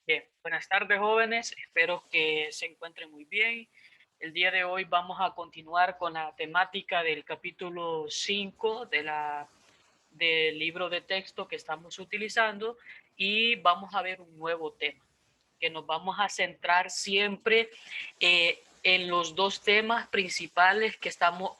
Bien, buenas tardes jóvenes, espero que se encuentren muy bien. El día de hoy vamos a continuar con la temática del capítulo 5 del libro de texto que estamos utilizando y vamos a ver un nuevo tema, que nos vamos a centrar siempre en los dos temas principales que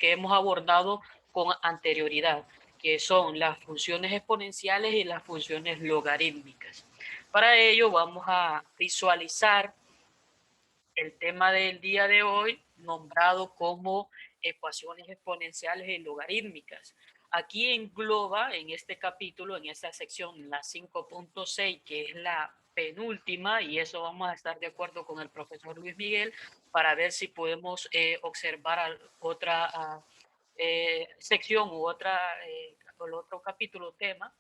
hemos abordado con anterioridad, que son las funciones exponenciales y las funciones logarítmicas. Para ello vamos a visualizar el tema del día de hoy nombrado como ecuaciones exponenciales y logarítmicas. Aquí engloba en este capítulo, en esta sección, la 5.6, que es la penúltima, y eso vamos a estar de acuerdo con el profesor Luis Miguel para ver si podemos observar otra sección u otro capítulo tema,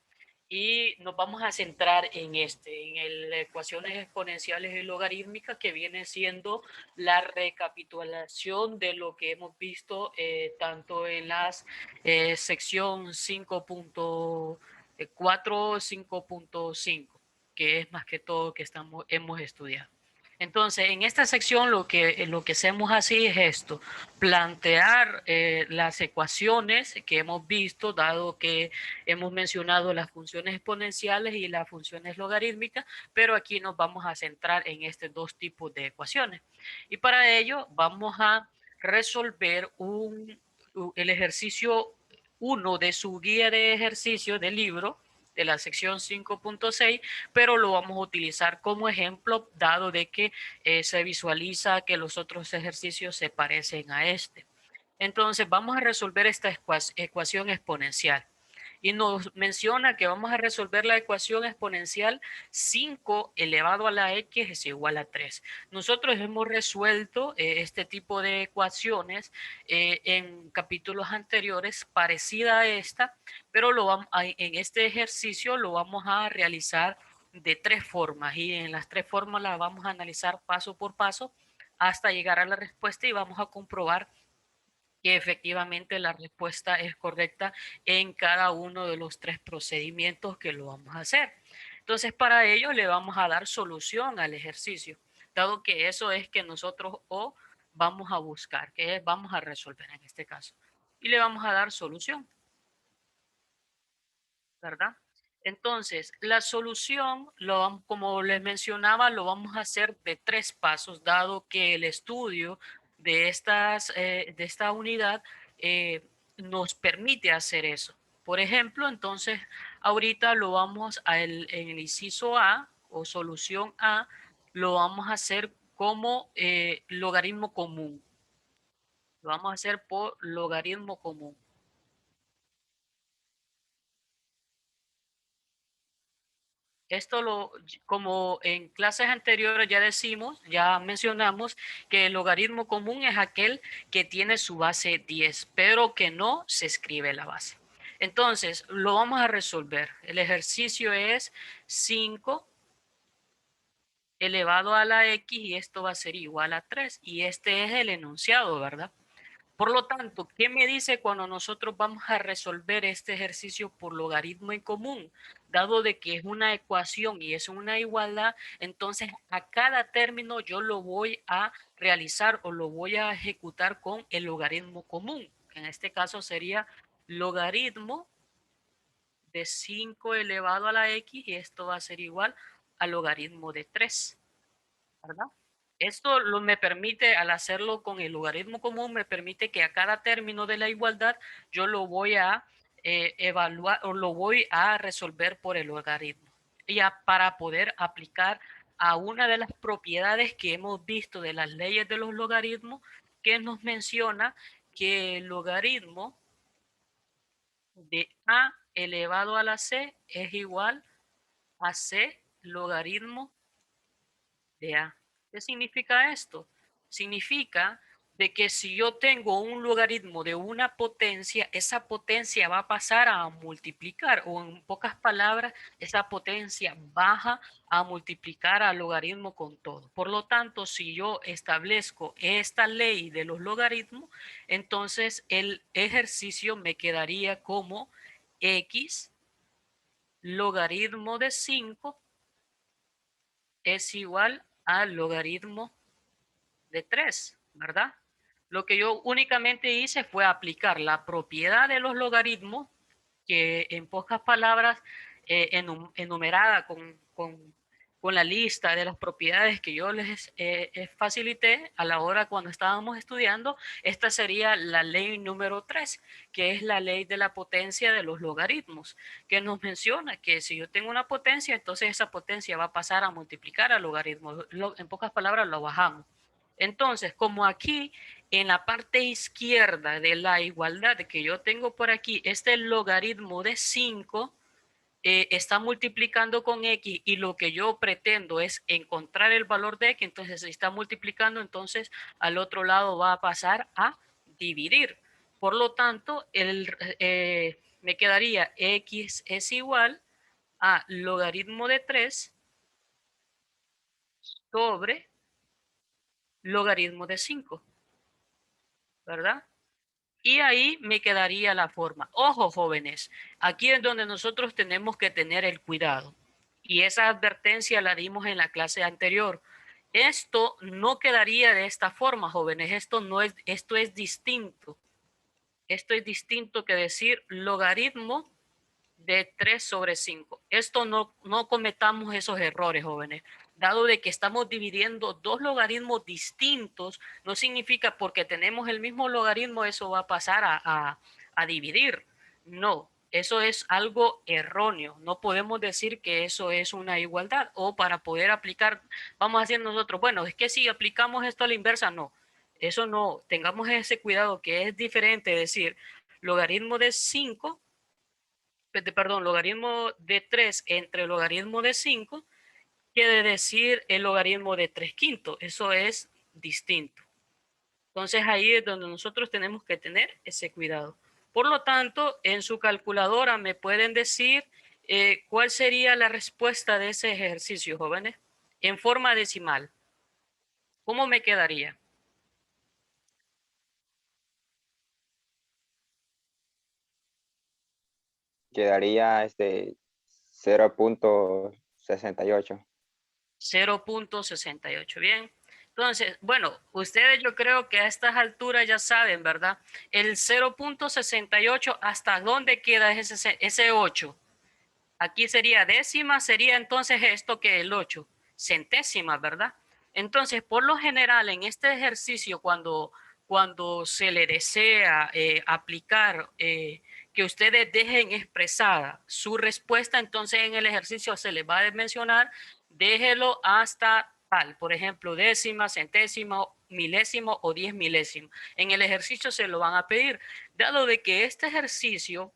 y nos vamos a centrar en ecuaciones exponenciales y logarítmicas, que viene siendo la recapitulación de lo que hemos visto tanto en las sección 5.4, 5.5, que es más que todo que hemos estudiado. Entonces, en esta sección lo que hacemos así es esto: plantear las ecuaciones que hemos visto, dado que hemos mencionado las funciones exponenciales y las funciones logarítmicas, pero aquí nos vamos a centrar en estos dos tipos de ecuaciones. Y para ello vamos a resolver el ejercicio 1 de su guía de ejercicio del libro, de la sección 5.6, pero lo vamos a utilizar como ejemplo, dado de que se visualiza que los otros ejercicios se parecen a este. Entonces vamos a resolver esta ecuación exponencial. Y nos menciona que vamos a resolver la ecuación exponencial 5 elevado a la x es igual a 3. Nosotros hemos resuelto este tipo de ecuaciones en capítulos anteriores, parecida a esta, pero en este ejercicio lo vamos a realizar de tres formas, y en las tres formas las vamos a analizar paso por paso hasta llegar a la respuesta, y vamos a comprobar que efectivamente la respuesta es correcta en cada uno de los tres procedimientos que lo vamos a hacer. Entonces, para ello le vamos a dar solución al ejercicio, dado que eso es que nosotros vamos a buscar, que vamos a resolver en este caso. Y le vamos a dar solución, ¿verdad? Entonces, la solución, como les mencionaba, lo vamos a hacer de tres pasos, dado que el estudio de esta unidad nos permite hacer eso. Por ejemplo, entonces, ahorita en el inciso A o solución A, lo vamos a hacer como logaritmo común. Lo vamos a hacer por logaritmo común. Como en clases anteriores ya mencionamos que el logaritmo común es aquel que tiene su base 10, pero que no se escribe la base. Entonces, lo vamos a resolver. El ejercicio es 5 elevado a la x, y esto va a ser igual a 3. Y este es el enunciado, ¿verdad? Por lo tanto, ¿qué me dice cuando nosotros vamos a resolver este ejercicio por logaritmo en común? Dado de que es una ecuación y es una igualdad, entonces a cada término yo lo voy a realizar o lo voy a ejecutar con el logaritmo común. En este caso sería logaritmo de 5 elevado a la x, y esto va a ser igual al logaritmo de 3, ¿verdad? Esto me permite, al hacerlo con el logaritmo común, me permite que a cada término de la igualdad yo lo voy a evaluar o lo voy a resolver por el logaritmo. Para poder aplicar a una de las propiedades que hemos visto de las leyes de los logaritmos, que nos menciona que el logaritmo de a elevado a la c es igual a c logaritmo de A. ¿Qué significa esto? Significa de que si yo tengo un logaritmo de una potencia, esa potencia va a pasar a multiplicar, o en pocas palabras, esa potencia baja a multiplicar al logaritmo con todo. Por lo tanto, si yo establezco esta ley de los logaritmos, entonces el ejercicio me quedaría como x logaritmo de 5 es igual al logaritmo de 3, ¿verdad? Lo que yo únicamente hice fue aplicar la propiedad de los logaritmos, que en pocas palabras, enumerada con la lista de las propiedades que yo les facilité a la hora cuando estábamos estudiando. Esta sería la ley número 3, que es la ley de la potencia de los logaritmos, que nos menciona que si yo tengo una potencia, entonces esa potencia va a pasar a multiplicar al logaritmo. En pocas palabras, lo bajamos. Entonces, como aquí en la parte izquierda de la igualdad que yo tengo por aquí, este logaritmo de 5 está multiplicando con x, y lo que yo pretendo es encontrar el valor de x, entonces si está multiplicando, entonces al otro lado va a pasar a dividir. Por lo tanto, me quedaría x es igual a logaritmo de 3 sobre logaritmo de 5, ¿verdad? Y ahí me quedaría la forma. Ojo, jóvenes, aquí es donde nosotros tenemos que tener el cuidado. Y esa advertencia la dimos en la clase anterior. Esto no quedaría de esta forma, jóvenes. Esto es distinto. Esto es distinto que decir logaritmo de 3 sobre 5. Esto no cometamos esos errores, jóvenes. Dado de que estamos dividiendo dos logaritmos distintos, no significa porque tenemos el mismo logaritmo, eso va a pasar a dividir. No, eso es algo erróneo. No podemos decir que eso es una igualdad. O para poder aplicar, vamos a decir nosotros, bueno, es que si aplicamos esto a la inversa, no. Eso no, tengamos ese cuidado, que es diferente decir logaritmo de 5, perdón, logaritmo de 3 entre logaritmo de 5, quiere decir el logaritmo de 3 quintos. Eso es distinto. Entonces ahí es donde nosotros tenemos que tener ese cuidado. Por lo tanto, en su calculadora me pueden decir cuál sería la respuesta de ese ejercicio, jóvenes, en forma decimal. ¿Cómo me quedaría? Quedaría 0.68. 0.68. Bien. Entonces, bueno, ustedes yo creo que a estas alturas ya saben, ¿verdad? El 0.68, ¿hasta dónde queda ese 8? Aquí sería décima, sería entonces esto que el 8, centésimas, ¿verdad? Entonces, por lo general, en este ejercicio, cuando se le desea aplicar, que ustedes dejen expresada su respuesta, entonces en el ejercicio se les va a mencionar, déjelo hasta tal, por ejemplo, décima, centésima, milésimo o 10 milésimo. En el ejercicio se lo van a pedir. Dado de que este ejercicio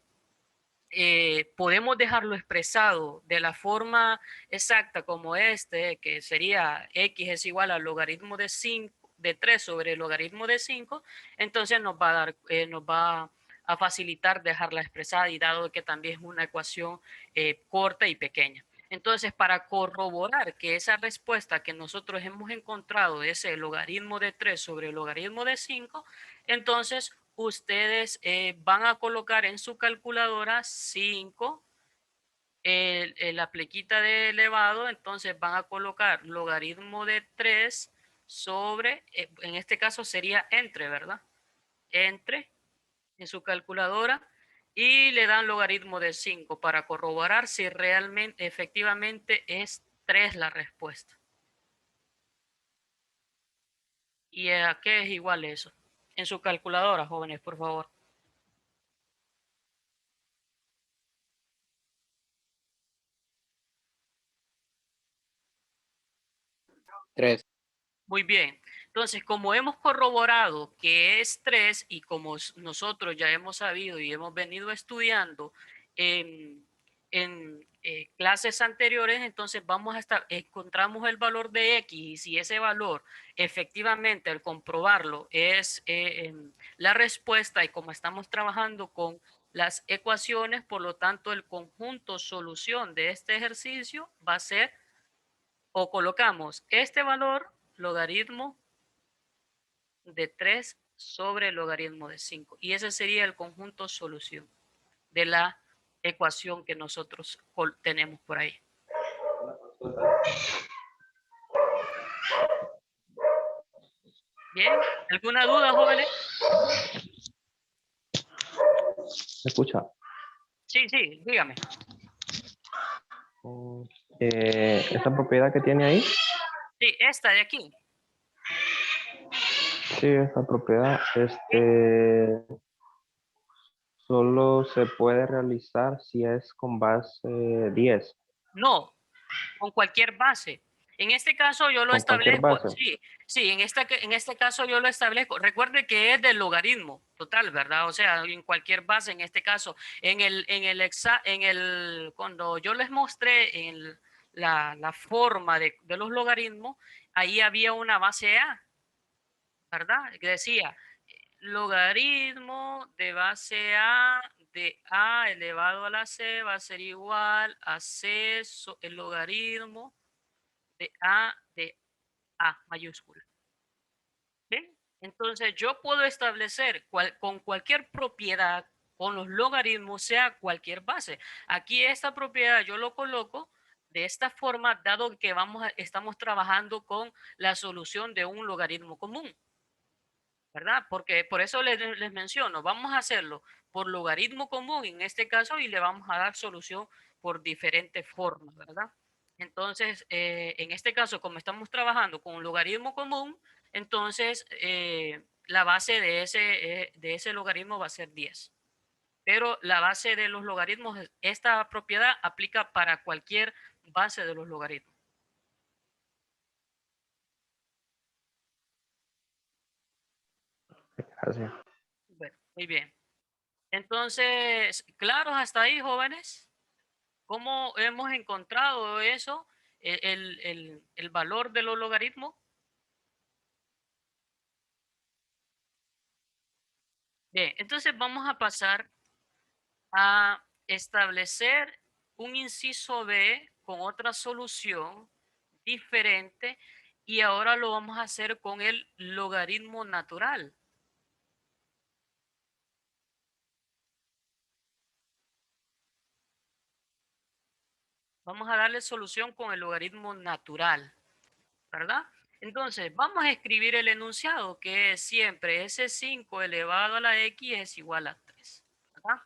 podemos dejarlo expresado de la forma exacta como este, que sería x es igual al logaritmo de 5, de 3 sobre el logaritmo de 5, entonces nos va a dar, nos va a facilitar dejarla expresada, y dado que también es una ecuación corta y pequeña. Entonces, para corroborar que esa respuesta que nosotros hemos encontrado es el logaritmo de 3 sobre el logaritmo de 5, entonces ustedes van a colocar en su calculadora 5, la plequita de elevado, entonces van a colocar logaritmo de 3 sobre, en este caso sería entre, ¿verdad? Entre en su calculadora, y le dan logaritmo de 5 para corroborar si realmente, efectivamente es 3 la respuesta. ¿Y a qué es igual eso? En su calculadora, jóvenes, por favor. 3. Muy bien. Entonces, como hemos corroborado que es 3, y como nosotros ya hemos sabido y hemos venido estudiando en clases anteriores, entonces vamos a estar, encontramos el valor de x, y si ese valor efectivamente al comprobarlo es la respuesta, y como estamos trabajando con las ecuaciones, por lo tanto el conjunto solución de este ejercicio va a ser, o colocamos este valor, logaritmo de 3 sobre el logaritmo de 5. Y ese sería el conjunto solución de la ecuación que nosotros tenemos por ahí. Bien, ¿alguna duda, jóvenes? ¿Me escucha? Sí, sí, dígame. Mm, esa propiedad que tiene ahí, Sí, esta de aquí. sí, esa propiedad, solo se puede realizar si es con base 10, No, con cualquier base. En este caso yo lo con cualquier establezco, base. sí, sí, en este caso yo lo establezco. Recuerde que es del logaritmo total, ¿verdad? O sea, en cualquier base, en este caso, cuando yo les mostré la forma de los logaritmos, ahí había una base A, ¿verdad? Que decía, logaritmo de base A de A elevado a la C va a ser igual a C, el logaritmo de A mayúscula. ¿Sí? Entonces yo puedo establecer con cualquier propiedad, con los logaritmos, sea cualquier base. Aquí esta propiedad yo lo coloco de esta forma, dado que estamos trabajando con la solución de un logaritmo común, ¿verdad? Porque por eso les menciono, vamos a hacerlo por logaritmo común en este caso y le vamos a dar solución por diferentes formas, ¿verdad? Entonces, en este caso, como estamos trabajando con un logaritmo común, entonces la base de ese logaritmo va a ser 10. Pero la base de los logaritmos, esta propiedad aplica para cualquier base de los logaritmos. Gracias. Bueno, muy bien. Entonces, ¿claros hasta ahí, jóvenes? ¿Cómo hemos encontrado eso, el valor de los logaritmos? Bien, entonces vamos a pasar a establecer un inciso B con otra solución diferente y ahora lo vamos a hacer con el logaritmo natural. Vamos a darle solución con el logaritmo natural, ¿verdad? Entonces, vamos a escribir el enunciado, que es siempre S5 elevado a la X es igual a 3, ¿verdad?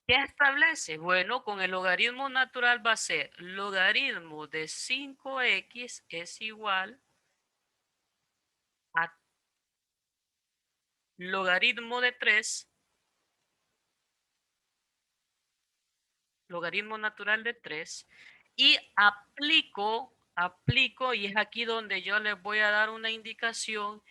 ¿Qué establece? Bueno, con el logaritmo natural va a ser logaritmo de 5x es igual a logaritmo de 3, logaritmo natural de 3, y aplico, y es aquí donde yo les voy a dar una indicación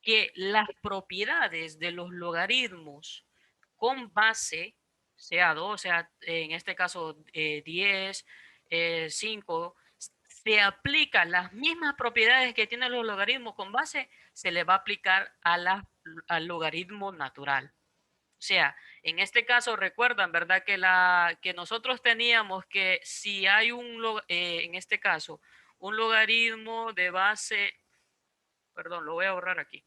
que las propiedades de los logaritmos con base, sea 2, sea en este caso 10, 5, se aplican las mismas propiedades que tienen los logaritmos con base, se le va a aplicar al logaritmo natural. O sea, en este caso recuerdan, ¿verdad? Que nosotros teníamos que si hay en este caso, un logaritmo de base, perdón, lo voy a borrar aquí.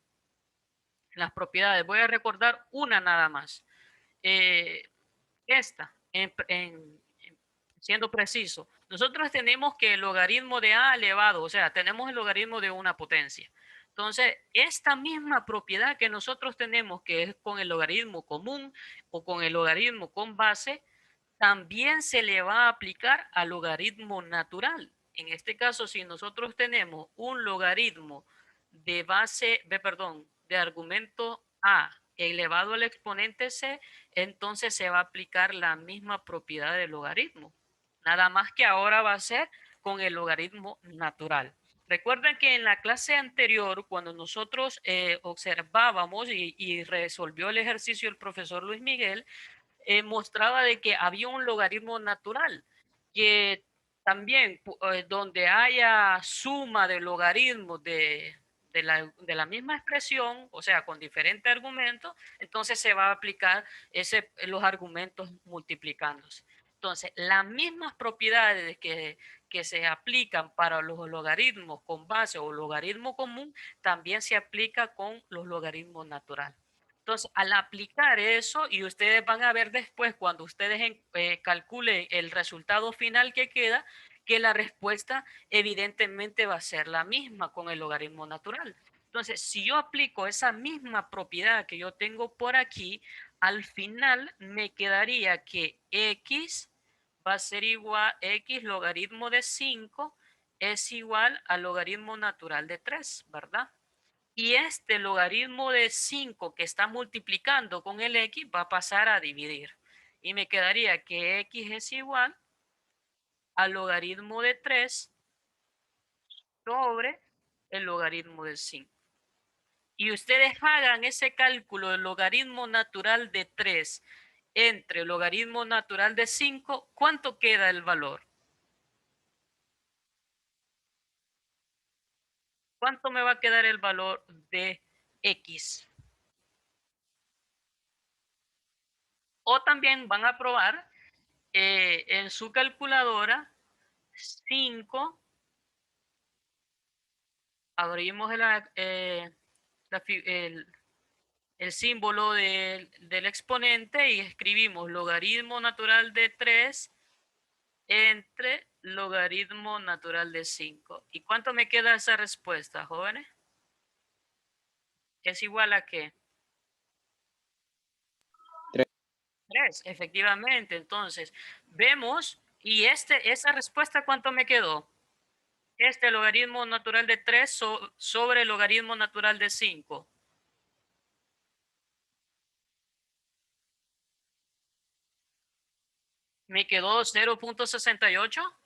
Las propiedades, voy a recordar una nada más. Eh, esta, siendo preciso, nosotros tenemos que el logaritmo de a elevado, o sea, tenemos el logaritmo de una potencia. Entonces, esta misma propiedad que nosotros tenemos, que es con el logaritmo común o con el logaritmo con base, también se le va a aplicar al logaritmo natural. En este caso, si nosotros tenemos un logaritmo de base, perdón, de argumento a elevado al exponente c, entonces se va a aplicar la misma propiedad del logaritmo. Nada más que ahora va a ser con el logaritmo natural. Recuerden que en la clase anterior, cuando nosotros observábamos y resolvió el ejercicio el profesor Luis Miguel, mostraba de que había un logaritmo natural, que también donde haya suma de logaritmos de la misma expresión, o sea, con diferentes argumentos, entonces se va a aplicar los argumentos multiplicándose. Entonces, las mismas propiedades que se aplican para los logaritmos con base o logaritmo común, también se aplica con los logaritmos naturales. Entonces, al aplicar eso, y ustedes van a ver después, cuando ustedes calculen el resultado final que queda, que la respuesta evidentemente va a ser la misma con el logaritmo natural. Entonces, si yo aplico esa misma propiedad que yo tengo por aquí, al final me quedaría que x va a ser igual, x logaritmo de 5 es igual al logaritmo natural de 3, ¿verdad? Y este logaritmo de 5 que está multiplicando con el x va a pasar a dividir. Y me quedaría que x es igual al logaritmo de 3 sobre el logaritmo de 5. Y ustedes hagan ese cálculo del logaritmo natural de 3 entre el logaritmo natural de 5, ¿cuánto queda el valor? ¿Cuánto me va a quedar el valor de x? O también van a probar en su calculadora 5, abrimos el símbolo del exponente y escribimos logaritmo natural de 3 entre logaritmo natural de 5. ¿Y cuánto me queda esa respuesta, jóvenes? ¿Es igual a qué? 3, efectivamente. Entonces, vemos, y esa respuesta, ¿cuánto me quedó? Este logaritmo natural de 3 sobre el logaritmo natural de 5. Me quedó 0.68.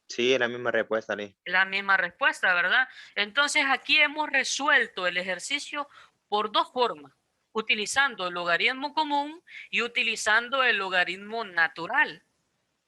Sí, es la misma respuesta, Lee. La misma respuesta, ¿verdad? Entonces aquí hemos resuelto el ejercicio por dos formas, utilizando el logaritmo común y utilizando el logaritmo natural,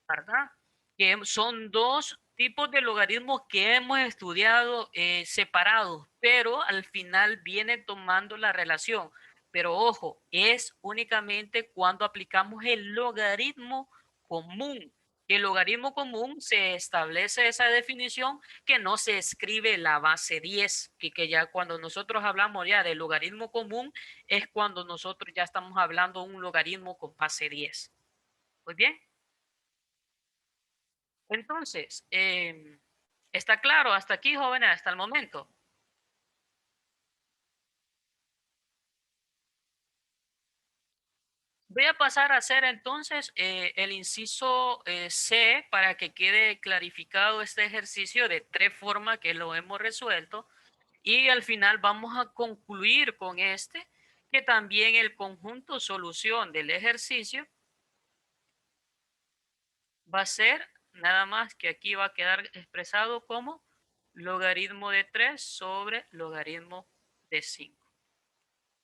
¿verdad? Que son dos tipos de logaritmos que hemos estudiado separados, pero al final viene tomando la relación. Pero ojo, es únicamente cuando aplicamos el logaritmo común. El logaritmo común se establece esa definición que no se escribe la base 10, que ya cuando nosotros hablamos ya de logaritmo común es cuando nosotros ya estamos hablando de un logaritmo con base 10. Muy bien. Entonces, ¿está claro hasta aquí, jóvenes, hasta el momento? Voy a pasar a hacer entonces el inciso C para que quede clarificado este ejercicio de tres formas que lo hemos resuelto. Y al final vamos a concluir con este, que también el conjunto solución del ejercicio va a ser nada más que aquí va a quedar expresado como logaritmo de 3 sobre logaritmo de 5,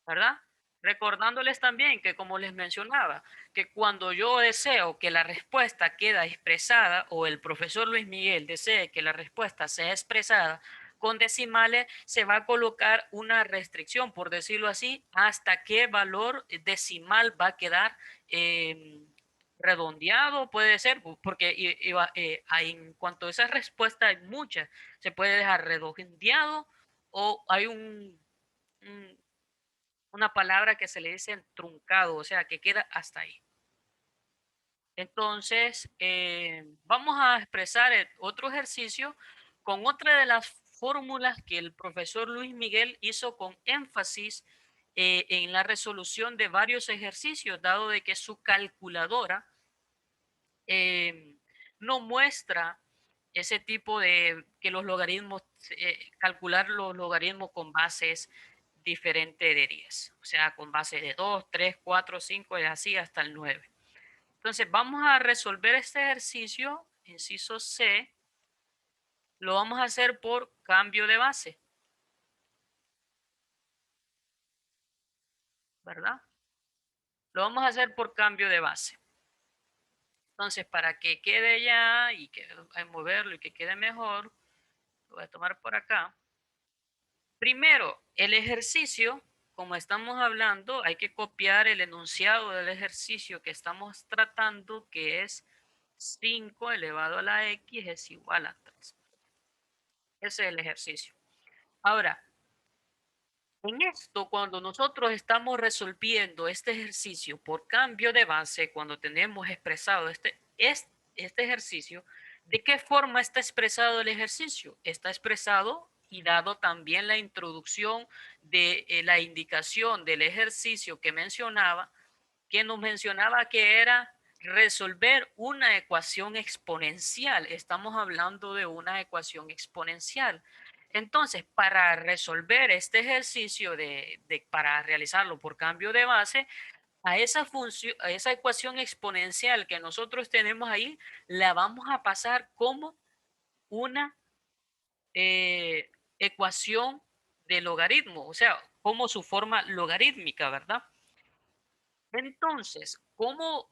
¿verdad? Recordándoles también que, como les mencionaba, que cuando yo deseo que la respuesta queda expresada o el profesor Luis Miguel desee que la respuesta sea expresada con decimales, se va a colocar una restricción, por decirlo así, hasta qué valor decimal va a quedar redondeado, puede ser, porque en cuanto a esa respuesta hay muchas, se puede dejar redondeado o hay una palabra que se le dice truncado, o sea, que queda hasta ahí. Entonces, vamos a expresar otro ejercicio con otra de las fórmulas que el profesor Luis Miguel hizo con énfasis en la resolución de varios ejercicios, dado de que su calculadora no muestra ese tipo de que los logaritmos, calcular los logaritmos con bases diferentes de 10, o sea, con base de 2, 3, 4, 5 y así hasta el 9. Entonces, vamos a resolver este ejercicio, inciso C, lo vamos a hacer por cambio de base, ¿verdad? Lo vamos a hacer por cambio de base. Entonces, para que quede ya y que hay moverlo y que quede mejor, lo voy a tomar por acá. Primero, el ejercicio, como estamos hablando, hay que copiar el enunciado del ejercicio que estamos tratando, que es 5 elevado a la x es igual a 3. Ese es el ejercicio. Ahora, en esto, cuando nosotros estamos resolviendo este ejercicio por cambio de base, cuando tenemos expresado este ejercicio, ¿De qué forma está expresado el ejercicio? Está expresado y dado también la introducción de la indicación del ejercicio que nos mencionaba que era resolver una ecuación exponencial. Estamos hablando de una ecuación exponencial. Entonces, para resolver este ejercicio para realizarlo por cambio de base, a esa función, a esa ecuación exponencial que nosotros tenemos ahí, la vamos a pasar como una ecuación de logaritmo, o sea, como su forma logarítmica, ¿verdad? Entonces, ¿cómo?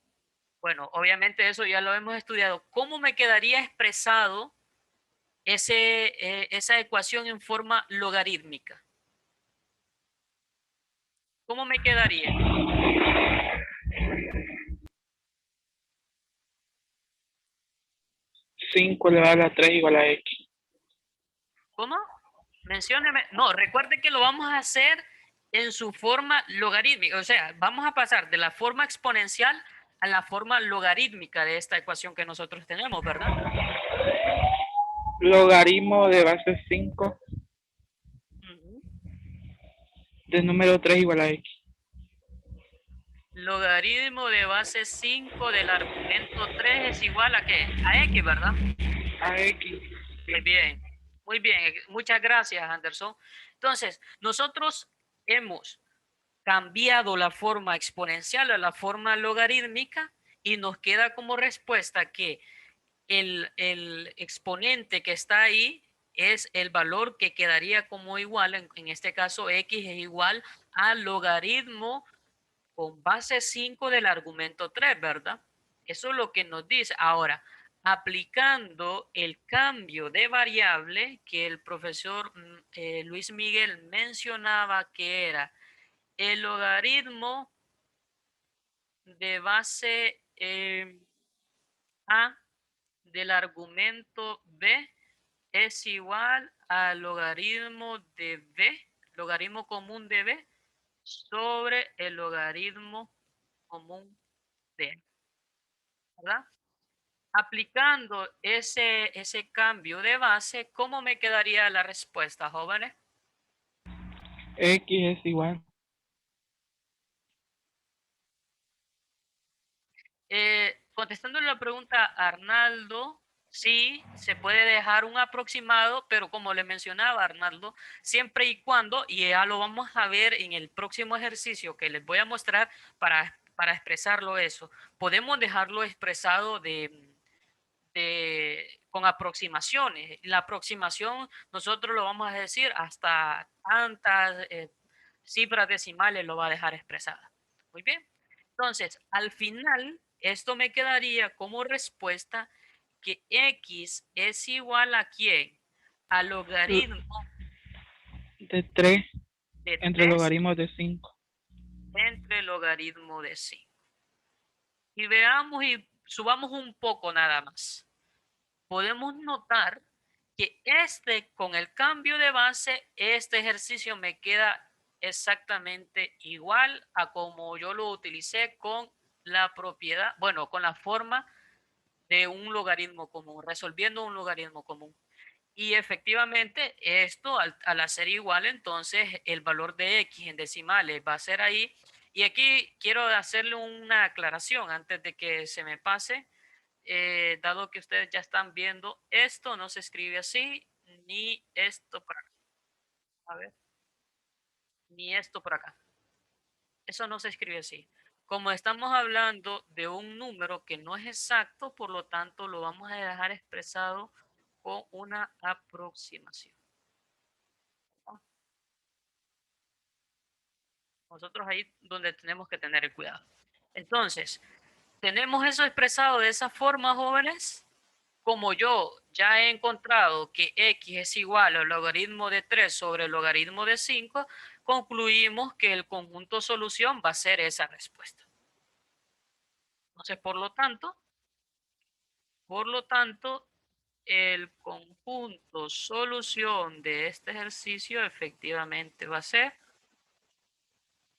Bueno, obviamente eso ya lo hemos estudiado. ¿Cómo me quedaría expresado esa ecuación en forma logarítmica? ¿Cómo me quedaría? 5 elevado a la 3 igual a X. ¿Cómo? Mencióneme. No, recuerde que lo vamos a hacer en su forma logarítmica. O sea, vamos a pasar de la forma exponencial a la forma logarítmica de esta ecuación que nosotros tenemos, ¿verdad? Logaritmo de base 5 Ujú. del número 3 igual a X. Logaritmo de base 5 del argumento 3 es igual a ¿qué? A X, ¿verdad? A X. Muy bien, muy bien. Muchas gracias, Anderson. Entonces, nosotros hemos cambiado la forma exponencial a la forma logarítmica y nos queda como respuesta que el exponente que está ahí es el valor que quedaría como igual, en este caso X es igual al logaritmo con base 5 del argumento 3, ¿verdad? Eso es lo que nos dice. Ahora, aplicando el cambio de variable que el profesor Luis Miguel mencionaba que era el logaritmo de base A del argumento B es igual al logaritmo de B, logaritmo común de B, sobre el logaritmo común de A, ¿verdad? Aplicando ese cambio de base, ¿cómo me quedaría la respuesta, jóvenes? X es igual. Contestando la pregunta a Arnaldo, sí, se puede dejar un aproximado, pero como le mencionaba Arnaldo, siempre y cuando, y ya lo vamos a ver en el próximo ejercicio que les voy a mostrar para expresarlo eso, podemos dejarlo expresado con aproximaciones. La aproximación nosotros lo vamos a decir hasta tantas cifras decimales lo va a dejar expresada. Muy bien. Entonces, al final, esto me quedaría como respuesta que X es igual a ¿quién? Al logaritmo De 3 de entre 3 logaritmos de 5. entre el logaritmo de 5. Y veamos y subamos un poco nada más. Podemos notar que con el cambio de base, este ejercicio me queda exactamente igual a como yo lo utilicé con la propiedad, bueno, con la forma de un logaritmo común, resolviendo un logaritmo común. Y efectivamente, esto al hacer igual, entonces el valor de X en decimales va a ser ahí. Y aquí quiero hacerle una aclaración antes de que se me pase. Dado que ustedes ya están viendo, esto no se escribe así, ni esto por acá. A ver, ni esto por acá. Eso no se escribe así. Como estamos hablando de un número que no es exacto, por lo tanto lo vamos a dejar expresado con una aproximación. Nosotros ahí donde tenemos que tener el cuidado. Entonces, tenemos eso expresado de esa forma, jóvenes. Como yo ya he encontrado que X es igual al logaritmo de 3 sobre el logaritmo de 5, concluimos que el conjunto solución va a ser esa respuesta. Entonces, por lo tanto, el conjunto solución de este ejercicio efectivamente va a ser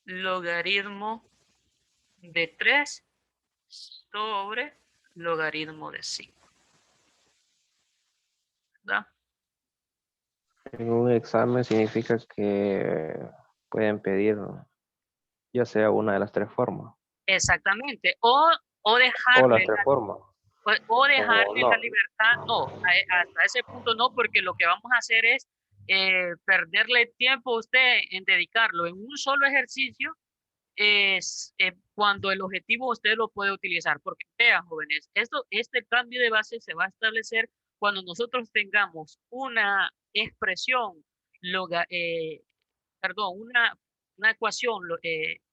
logaritmo de 3 sobre logaritmo de 5. ¿verdad? En un examen significa que pueden pedir ya sea una de las tres formas. Exactamente. O O las dejarle tres formas. o O dejarle no. la libertad, no, hasta ese punto no, porque lo que vamos a hacer es perderle tiempo a usted en dedicarlo en un solo ejercicio, es cuando el objetivo usted lo puede utilizar. Porque vean, jóvenes, este cambio de base se va a establecer cuando nosotros tengamos una expresión, perdón, una ecuación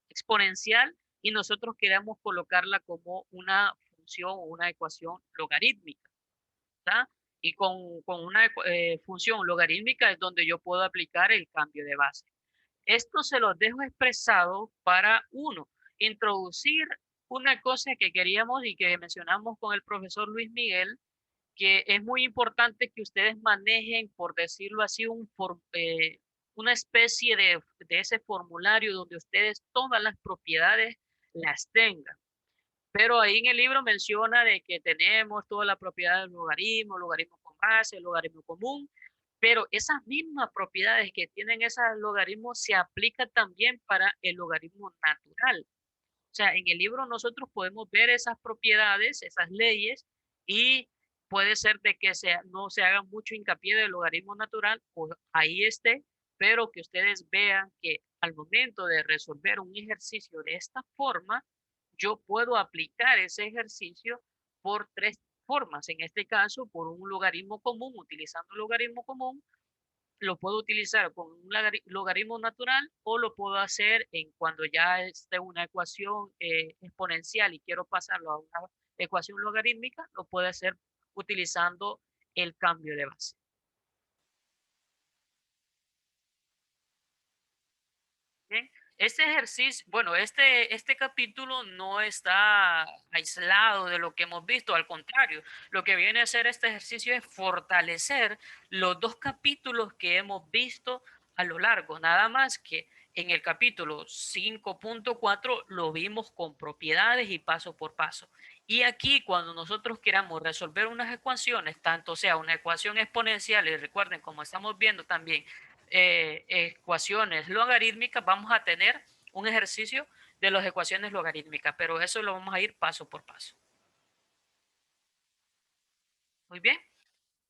exponencial y nosotros queremos colocarla como una función o una ecuación logarítmica, ¿tá? Y con una función logarítmica es donde yo puedo aplicar el cambio de base. Esto se los dejo expresado para uno, introducir una cosa que queríamos y que mencionamos con el profesor Luis Miguel, que es muy importante que ustedes manejen, por decirlo así, una especie de ese formulario donde ustedes todas las propiedades las tengan. Pero ahí en el libro menciona de que tenemos toda la propiedad del logaritmo, logaritmo con base, logaritmo común, pero esas mismas propiedades que tienen esos logaritmos se aplican también para el logaritmo natural. O sea, en el libro nosotros podemos ver esas propiedades, esas leyes, y puede ser de que no se haga mucho hincapié del logaritmo natural, o ahí esté, pero que ustedes vean que al momento de resolver un ejercicio de esta forma, yo puedo aplicar ese ejercicio por tres formas. En este caso, por un logaritmo común, utilizando el logaritmo común, lo puedo utilizar con un logaritmo natural o lo puedo hacer en cuando ya esté una ecuación exponencial y quiero pasarlo a una ecuación logarítmica, lo puedo hacer utilizando el cambio de base. Bien, este ejercicio, bueno, este capítulo no está aislado de lo que hemos visto, al contrario, lo que viene a hacer este ejercicio es fortalecer los dos capítulos que hemos visto a lo largo, nada más que en el capítulo 5.4 lo vimos con propiedades y paso por paso. Y aquí cuando nosotros queramos resolver unas ecuaciones, tanto sea una ecuación exponencial, y recuerden como estamos viendo también ecuaciones logarítmicas, vamos a tener un ejercicio de las ecuaciones logarítmicas, pero eso lo vamos a ir paso por paso. Muy bien.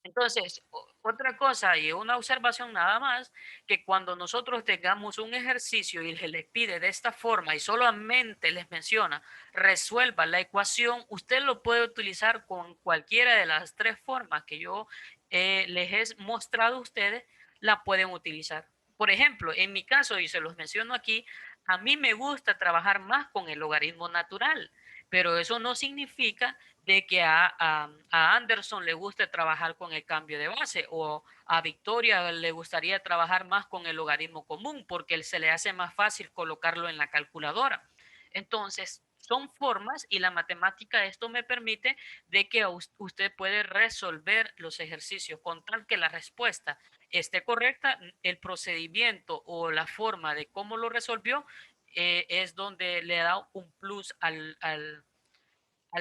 Entonces, otra cosa y una observación nada más, que cuando nosotros tengamos un ejercicio y se les pide de esta forma y solamente les menciona resuelva la ecuación, usted lo puede utilizar con cualquiera de las tres formas que yo les he mostrado a ustedes, la pueden utilizar. Por ejemplo, en mi caso, y se los menciono aquí, a mí me gusta trabajar más con el logaritmo natural, pero eso no significa de que a Anderson le guste trabajar con el cambio de base o a Victoria le gustaría trabajar más con el logaritmo común porque se le hace más fácil colocarlo en la calculadora. Entonces, son formas y la matemática esto me permite de que usted puede resolver los ejercicios con tal que la respuesta esté correcta, el procedimiento o la forma de cómo lo resolvió es donde le da un plus al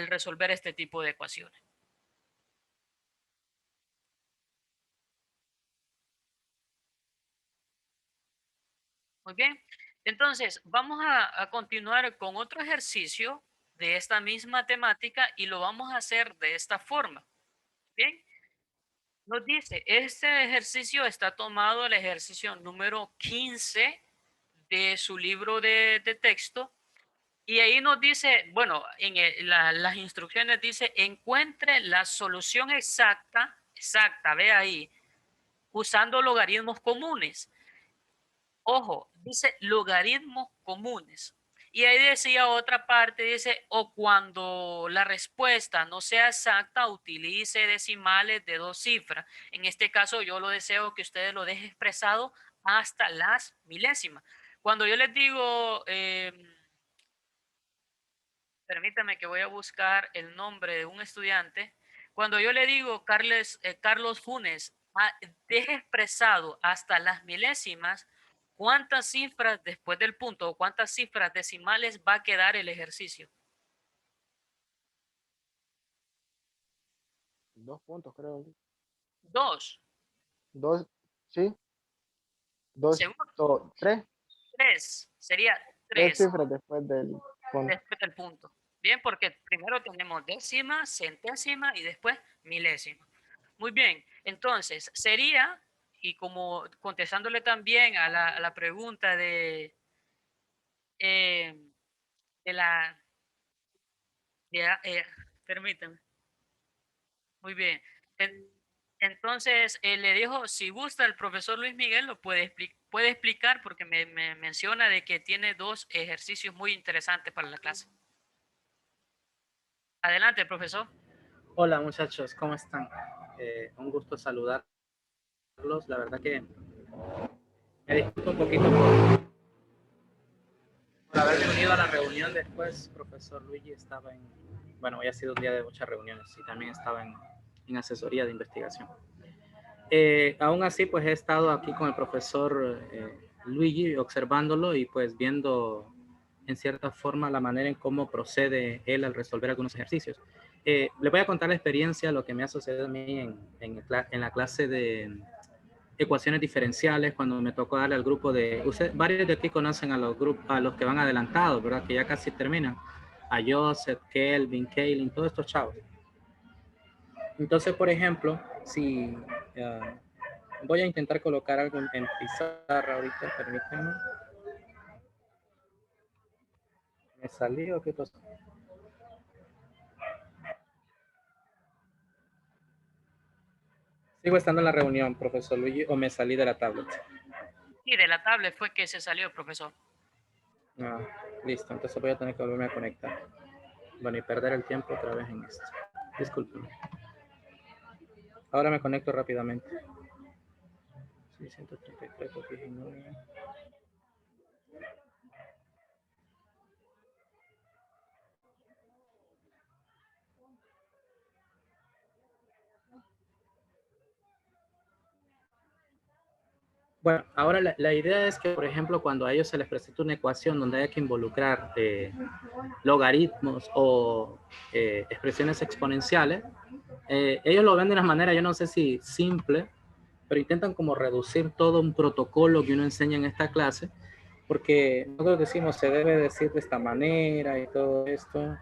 resolver este tipo de ecuaciones. Muy bien. Entonces, vamos a continuar con otro ejercicio de esta misma temática y lo vamos a hacer de esta forma. Bien. Nos dice, este ejercicio está tomado el ejercicio número 15 de su libro de texto. Y ahí nos dice, bueno, en las instrucciones dice, encuentre la solución exacta, ve ahí, usando logaritmos comunes. Ojo, dice logaritmos comunes. Y ahí decía otra parte, dice, o cuando la respuesta no sea exacta, utilice decimales de 2 cifras. En este caso, yo lo deseo que ustedes lo dejen expresado hasta las milésimas. Cuando yo les digo, permítame que voy a buscar el nombre de un estudiante. Cuando yo le digo Carlos Funes, deje expresado hasta las milésimas, ¿cuántas cifras después del punto o cuántas cifras decimales va a quedar el ejercicio? 2 puntos, creo. 2. 2, ¿sí? 2, Seguro. 3. 3. Sería 3 3 cifras después del punto. después del punto. Bien, porque primero tenemos décima, centésima y después milésima. Muy bien, entonces sería, y como contestándole también a la pregunta de la... permítame. Muy bien. Entonces, le dijo, si gusta el profesor Luis Miguel, lo puede explicar porque me menciona de que tiene 2 ejercicios muy interesantes para la clase. Adelante, profesor. Hola muchachos, ¿cómo están? Un gusto saludarlos. La verdad que me disculpo un poquito por haberme unido a la reunión después. Profesor Luigi estaba bueno, hoy ha sido un día de muchas reuniones y también estaba en asesoría de investigación. Aún así, pues he estado aquí con el profesor Luigi observándolo y pues viendo en cierta forma la manera en cómo procede él al resolver algunos ejercicios. Le voy a contar la experiencia, lo que me ha sucedido a mí en la clase de ecuaciones diferenciales, cuando me tocó darle al grupo de... varios de aquí conocen a los que van adelantados, ¿verdad? Que ya casi terminan. A Joseph, Kelvin, Kaylin, todos estos chavos. Entonces, por ejemplo, si... voy a intentar colocar algo en pizarra ahorita, permítanme. ¿Me salí o qué pasó? Sigo estando en la reunión, profesor Luigi, o me salí de la tablet. Sí, de la tablet fue que se salió, profesor. Ah, listo, entonces voy a tener que volverme a conectar. Bueno, y perder el tiempo otra vez en esto. Discúlpenme. Ahora me conecto rápidamente. 633 por 19. Bueno, ahora la idea es que, por ejemplo, cuando a ellos se les presenta una ecuación donde hay que involucrar logaritmos o expresiones exponenciales, ellos lo ven de una manera, yo no sé si simple, pero intentan como reducir todo un protocolo que uno enseña en esta clase, porque nosotros decimos se debe decir de esta manera y todo esto.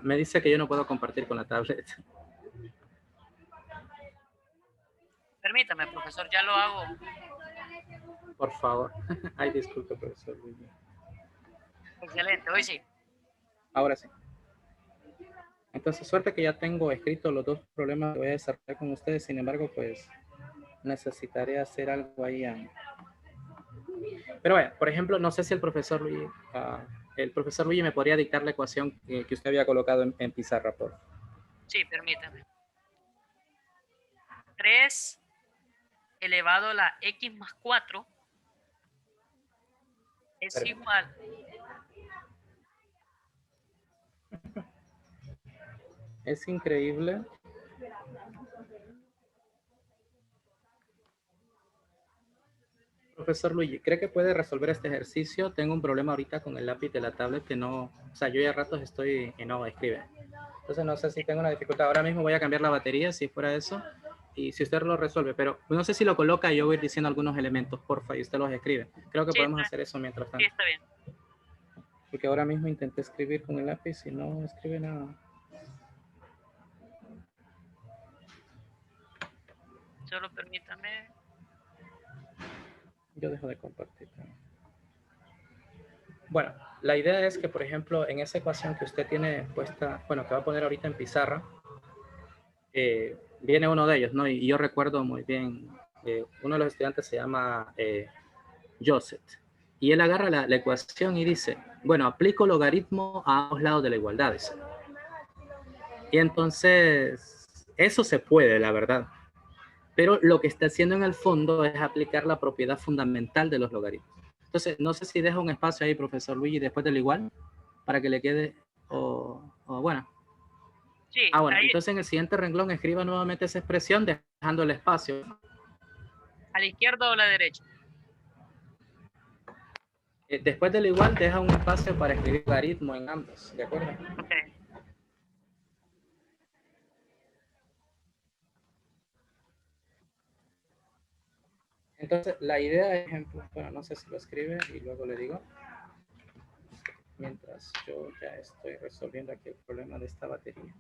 Me dice que yo no puedo compartir con la tablet. Permítame, profesor, ya lo hago. Por favor. Ay, disculpe, profesor. Excelente, hoy sí. Ahora sí. Entonces, suerte que ya tengo escrito los 2 problemas que voy a desarrollar con ustedes. Sin embargo, pues necesitaré hacer algo ahí. Pero bueno, por ejemplo, no sé si el profesor Luigi me podría dictar la ecuación que usted había colocado en pizarra, por favor. Sí, permítame. 3 elevado a la x más 4 es igual. Es increíble. Profesor Luigi, ¿cree que puede resolver este ejercicio? Tengo un problema ahorita con el lápiz de la tablet que no, o sea, yo ya ratos estoy y no escribe. Entonces no sé si tengo una dificultad. Ahora mismo voy a cambiar la batería si fuera eso y si usted lo resuelve, pero no sé si lo coloca y yo voy a ir diciendo algunos elementos, porfa, y usted los escribe. Creo que Sí, podemos hacer eso mientras tanto. Sí, está bien. Porque ahora mismo intenté escribir con el lápiz y no escribe nada. Solo permítame. Yo dejo de compartir. Bueno, la idea es que, por ejemplo, en esa ecuación que usted tiene puesta, bueno, que va a poner ahorita en pizarra, viene uno de ellos, ¿no? Y yo recuerdo muy bien, uno de los estudiantes se llama Joseph, y él agarra la ecuación y dice, bueno, aplico logaritmo a ambos lados de la igualdad. Y entonces, eso se puede, la verdad. Pero lo que está haciendo en el fondo es aplicar la propiedad fundamental de los logaritmos. Entonces, no sé si deja un espacio ahí, profesor Luigi, después del igual, para que le quede, o bueno. Sí, Bueno, ahí, entonces en el siguiente renglón escriba nuevamente esa expresión dejando el espacio. ¿A la izquierda o a la derecha? Después del igual, deja un espacio para escribir logaritmo en ambos, ¿de acuerdo? Ok. Entonces, la idea, de ejemplo, bueno, no sé si lo escribe y luego le digo, mientras yo ya estoy resolviendo aquí el problema de esta batería.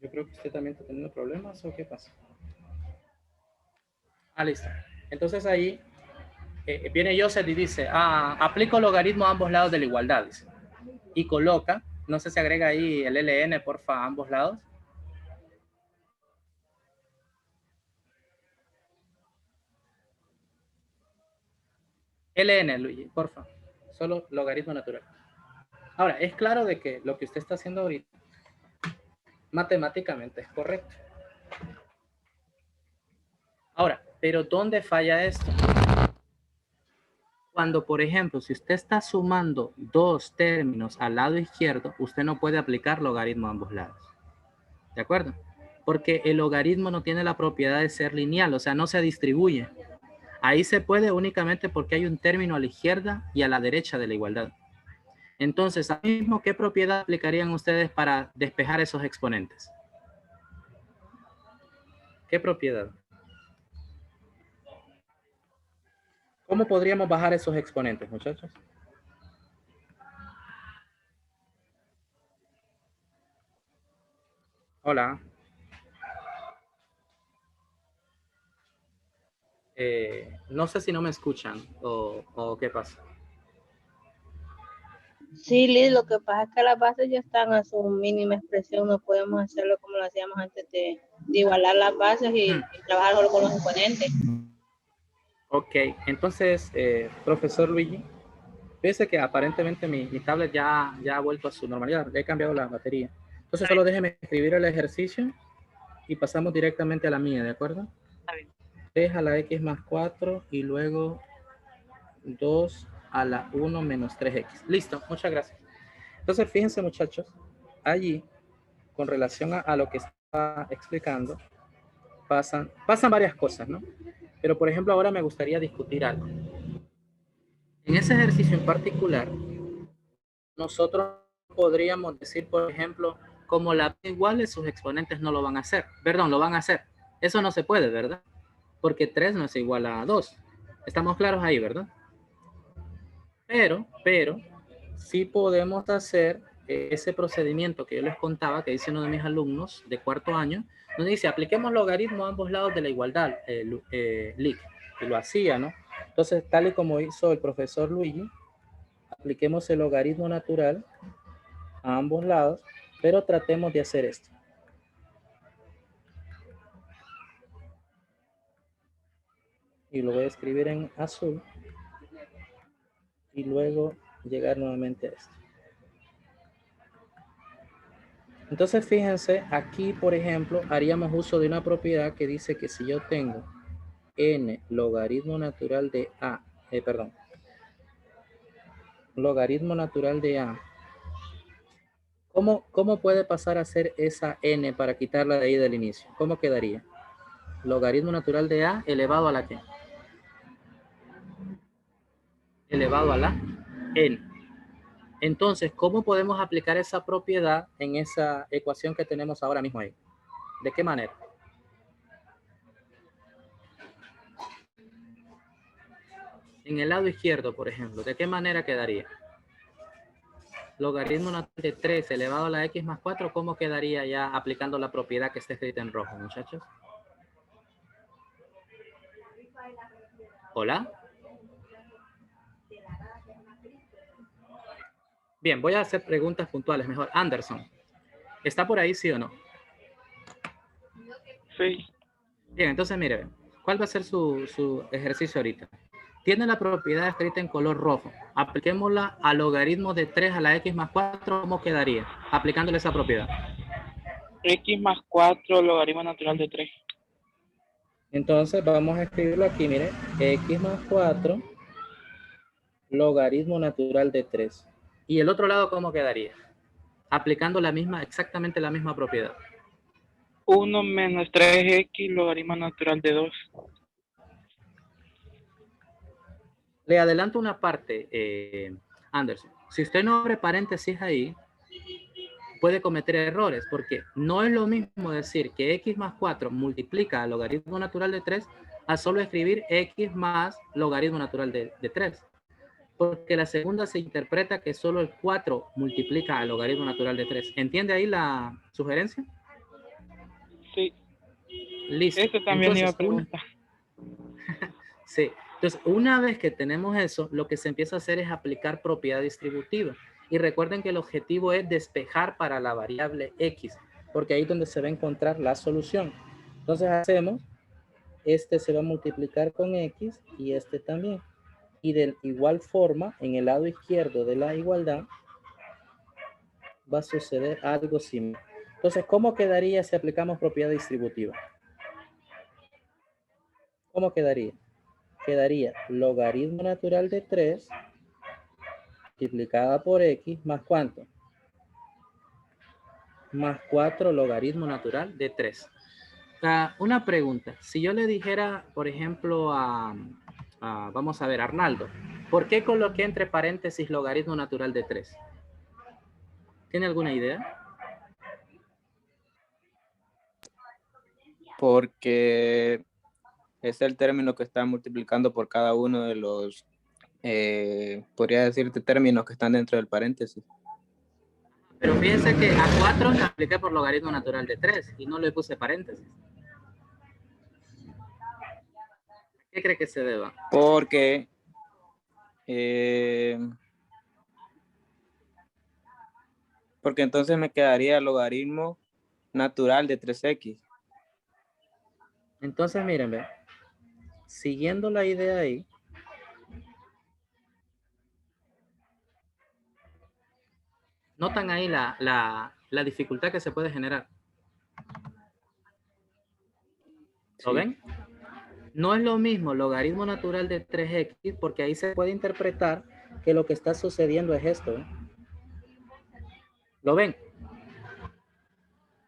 Yo creo que usted también está teniendo problemas, ¿o qué pasa? Ah, listo. Entonces ahí viene Joseph y dice, aplico logaritmo a ambos lados de la igualdad, dice. Y coloca, no sé si agrega ahí el ln, porfa, a ambos lados. ln, Luigi, porfa. Solo logaritmo natural. Ahora, es claro de que lo que usted está haciendo ahorita matemáticamente es correcto. Ahora, pero ¿dónde falla esto? Cuando, por ejemplo, si usted está sumando dos términos al lado izquierdo, usted no puede aplicar logaritmo a ambos lados. ¿De acuerdo? Porque el logaritmo no tiene la propiedad de ser lineal, o sea, no se distribuye. Ahí se puede únicamente porque hay un término a la izquierda y a la derecha de la igualdad. Entonces, ¿ahora mismo qué propiedad aplicarían ustedes para despejar esos exponentes? ¿Qué propiedad? ¿Cómo podríamos bajar esos exponentes, muchachos? Hola. No sé si no me escuchan o qué pasa. Sí, Liz, lo que pasa es que las bases ya están a su mínima expresión, no podemos hacerlo como lo hacíamos antes de igualar las bases y trabajar solo con los exponentes. Ok, entonces, profesor Luigi, fíjese que aparentemente mi tablet ya ha vuelto a su normalidad, le he cambiado la batería. Entonces solo déjeme escribir el ejercicio y pasamos directamente a la mía, ¿de acuerdo? Está bien. 3 a la x más 4 y luego 2 a la 1 menos 3x. Listo, muchas gracias. Entonces, fíjense, muchachos, allí, con relación a lo que está explicando, pasan varias cosas, ¿no? Pero, por ejemplo, ahora me gustaría discutir algo. En ese ejercicio en particular, nosotros podríamos decir, por ejemplo, como la p iguales, sus exponentes no lo van a hacer. Perdón, lo van a hacer. Eso no se puede, ¿verdad? Porque 3 no es igual a 2. Estamos claros ahí, ¿verdad? Pero, sí podemos hacer ese procedimiento que yo les contaba, que dice uno de mis alumnos de cuarto año, donde dice, apliquemos logaritmo a ambos lados de la igualdad, Lick, y lo hacía, ¿no? Entonces, tal y como hizo el profesor Luigi, apliquemos el logaritmo natural a ambos lados, pero tratemos de hacer esto. Y lo voy a escribir en azul. Y luego llegar nuevamente a esto. Entonces, fíjense, aquí, por ejemplo, haríamos uso de una propiedad que dice que si yo tengo n logaritmo natural de a, logaritmo natural de a, ¿cómo puede pasar a ser esa n para quitarla de ahí del inicio? ¿Cómo quedaría? Logaritmo natural de a elevado a la ¿qué? Elevado a la n. Entonces, ¿cómo podemos aplicar esa propiedad en esa ecuación que tenemos ahora mismo ahí? ¿De qué manera? En el lado izquierdo, por ejemplo, ¿de qué manera quedaría? Logaritmo natural de 3 elevado a la x más 4, ¿cómo quedaría ya aplicando la propiedad que está escrita en rojo, muchachos? ¿Hola? Bien, voy a hacer preguntas puntuales mejor. Anderson, ¿está por ahí, sí o no? Sí. Bien, entonces mire, ¿cuál va a ser su ejercicio ahorita? Tiene la propiedad escrita en color rojo. Apliquémosla a logaritmo de 3 a la x más 4, ¿cómo quedaría? Aplicándole esa propiedad. X más 4 logaritmo natural de 3. Entonces vamos a escribirlo aquí, mire. X más 4 logaritmo natural de 3. ¿Y el otro lado cómo quedaría? aplicando exactamente la misma propiedad. 1 menos 3x logaritmo natural de 2. Le adelanto una parte, Anderson. Si usted no abre paréntesis ahí, puede cometer errores, porque no es lo mismo decir que x más 4 multiplica al logaritmo natural de 3 a solo escribir x más logaritmo natural de 3. Porque la segunda se interpreta que solo el 4 multiplica al logaritmo natural de 3. ¿Entiende ahí la sugerencia? Sí, Listo. eso también iba a Entonces, preguntar. Sí, entonces una vez que tenemos eso, lo que se empieza a hacer es aplicar propiedad distributiva. Y recuerden que el objetivo es despejar para la variable x, porque ahí es donde se va a encontrar la solución. Entonces hacemos, este se va a multiplicar con x y este también. Y de igual forma, en el lado izquierdo de la igualdad, va a suceder algo similar. Entonces, ¿cómo quedaría si aplicamos propiedad distributiva? ¿Cómo quedaría? Quedaría logaritmo natural de 3 multiplicada por x más ¿cuánto? Más 4 logaritmo natural de 3. Una pregunta. Si yo le dijera, por ejemplo, vamos a ver, Arnaldo, ¿por qué coloqué entre paréntesis logaritmo natural de 3? ¿Tiene alguna idea? Porque es el término que está multiplicando por cada uno de los, podría decirte, términos que están dentro del paréntesis. Pero fíjense que a 4 le apliqué por logaritmo natural de 3 y no le puse paréntesis. ¿Qué cree que se deba? Porque entonces me quedaría logaritmo natural de 3x. Entonces, miren, ve, siguiendo la idea ahí, notan ahí la dificultad que se puede generar. ¿Lo ven? No es lo mismo logaritmo natural de 3x, porque ahí se puede interpretar que lo que está sucediendo es esto. ¿Eh? ¿Lo ven?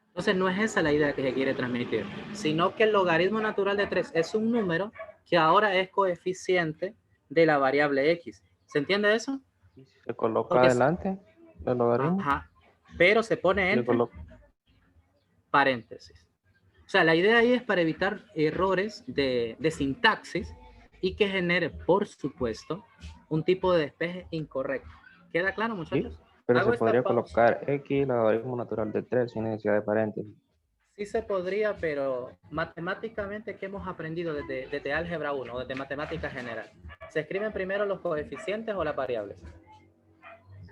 Entonces no es esa la idea que se quiere transmitir, sino que el logaritmo natural de 3 es un número que ahora es coeficiente de la variable x. ¿Se entiende eso? Se coloca Porque adelante el logaritmo. Ajá, pero se pone Le entre coloca. paréntesis. O sea, la idea ahí es para evitar errores de sintaxis y que genere, por supuesto, un tipo de despeje incorrecto. ¿Queda claro, muchachos? Sí, pero Hago se esta podría pausa. colocar x logaritmo natural de 3 sin necesidad de paréntesis. Sí se podría, pero matemáticamente, ¿qué hemos aprendido desde álgebra 1 o desde matemática general? ¿Se escriben primero los coeficientes o las variables?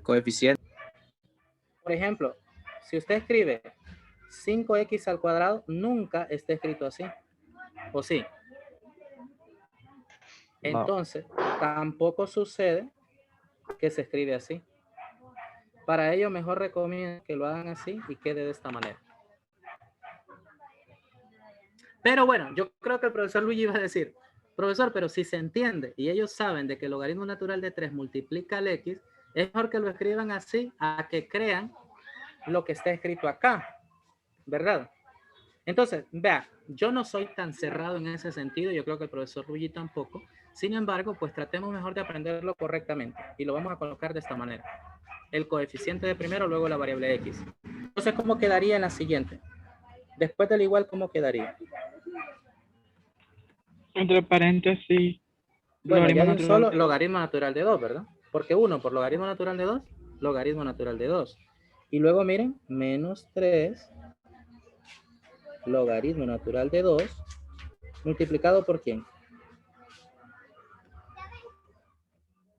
Coeficiente. Por ejemplo, si usted escribe 5x al cuadrado, nunca está escrito así. ¿O sí? No. Entonces, tampoco sucede que se escribe así. Para ello, mejor recomiendo que lo hagan así y quede de esta manera. Pero bueno, yo creo que el profesor Luigi iba a decir, profesor, pero si se entiende y ellos saben de que el logaritmo natural de 3 multiplica al x, es mejor que lo escriban así a que crean lo que está escrito acá, ¿verdad? Entonces, vea, yo no soy tan cerrado en ese sentido, yo creo que el profesor Luigi tampoco. Sin embargo, pues tratemos mejor de aprenderlo correctamente y lo vamos a colocar de esta manera. El coeficiente de primero, luego la variable x. Entonces, ¿cómo quedaría en la siguiente? Después del igual, ¿cómo quedaría? Entre paréntesis. Bueno, ya hay un natural solo de- logaritmo natural de 2, ¿verdad? Porque 1 por logaritmo natural de 2, logaritmo natural de 2. Y luego miren, menos 3 logaritmo natural de 2 multiplicado por ¿quién?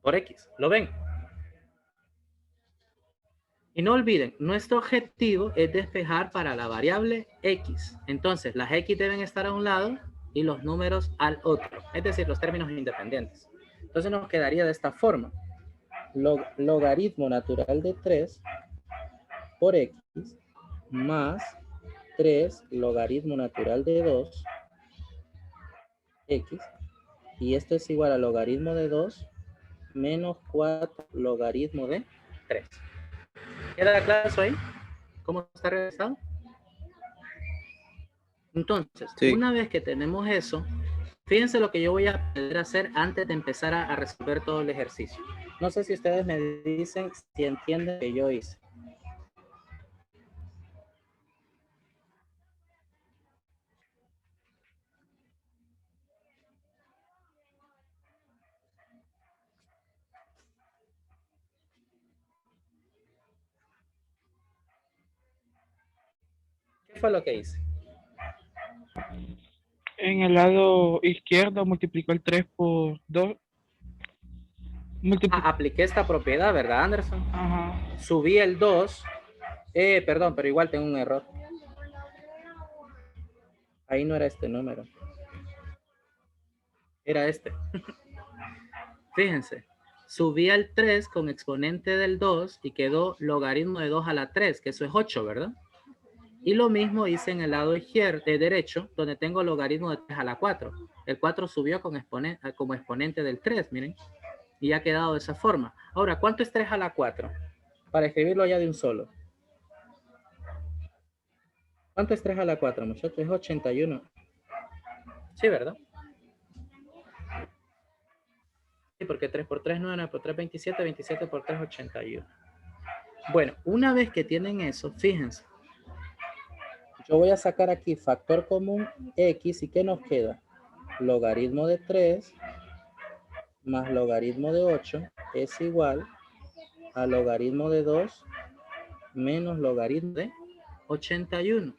Por x. ¿Lo ven? Y no olviden, nuestro objetivo es despejar para la variable x. Entonces, las x deben estar a un lado y los números al otro. Es decir, los términos independientes. Entonces nos quedaría de esta forma. Logaritmo natural de 3 por x más 3 logaritmo natural de 2 x. Y esto es igual a logaritmo de 2 menos 4 logaritmo de 3. ¿Queda claro eso ahí? ¿Cómo está realizado? Entonces, Sí. una vez que tenemos eso, fíjense lo que yo voy a poder hacer antes de empezar a resolver todo el ejercicio. No sé si ustedes me dicen si entienden lo que yo hice. ¿Qué fue lo que hice? En el lado izquierdo multiplicó el 3 por 2. Apliqué esta propiedad, ¿verdad, Anderson? Ajá. Subí el 2. Perdón, pero igual tengo un error. Ahí no era este número. Era este. Fíjense. Subí el 3 con exponente del 2 y quedó logaritmo de 2 a la 3, que eso es 8, ¿verdad? Y lo mismo hice en el lado izquierdo, derecho, donde tengo logaritmo de 3 a la 4. El 4 subió como exponente del 3, miren. Y ha quedado de esa forma. Ahora, ¿cuánto es 3 a la 4? Para escribirlo ya de un solo. ¿Cuánto es 3 a la 4, muchachos? Es 81. Sí, ¿verdad? Sí, porque 3 por 3, 9 por 3, 27, 27 por 3, 81. Bueno, una vez que tienen eso, fíjense. Yo voy a sacar aquí factor común x y ¿qué nos queda? Logaritmo de 3 más logaritmo de 8 es igual a logaritmo de 2 menos logaritmo de 81.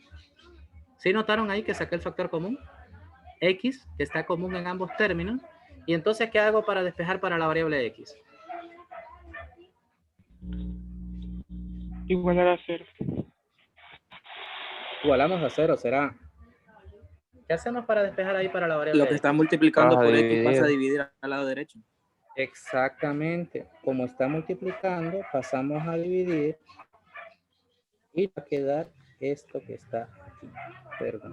¿Sí notaron ahí que saqué el factor común? X, que está común en ambos términos. Y entonces, ¿qué hago para despejar para la variable X? Igualar a 0. Igualamos a 0, será. ¿Qué hacemos para despejar ahí para la variable Lo que X? está multiplicando Vas a por X pasa a dividir. dividir al lado derecho. Exactamente. Como está multiplicando, pasamos a dividir y va a quedar esto que está aquí. Perdón.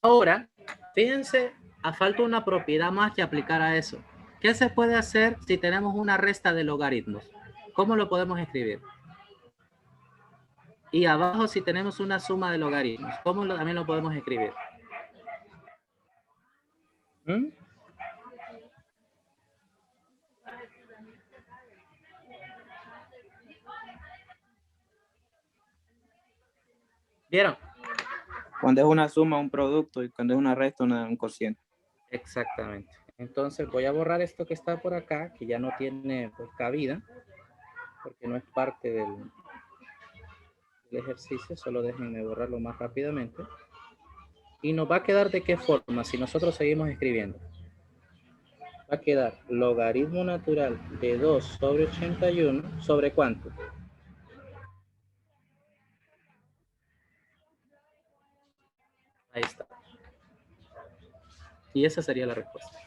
Ahora, fíjense, falta una propiedad más que aplicar a eso. ¿Qué se puede hacer si tenemos una resta de logaritmos? ¿Cómo lo podemos escribir? Y abajo si tenemos una suma de logaritmos, ¿cómo también lo podemos escribir? ¿Mm? ¿Vieron? Cuando es una suma, un producto, y cuando es una resta, un cociente. Exactamente. Entonces voy a borrar esto que está por acá, que ya no tiene pues, cabida, porque no es parte del ejercicio. Solo déjenme borrarlo más rápidamente. Y nos va a quedar de qué forma si nosotros seguimos escribiendo. Va a quedar logaritmo natural de 2 sobre 81, ¿sobre cuánto? Ahí está. Y esa sería la respuesta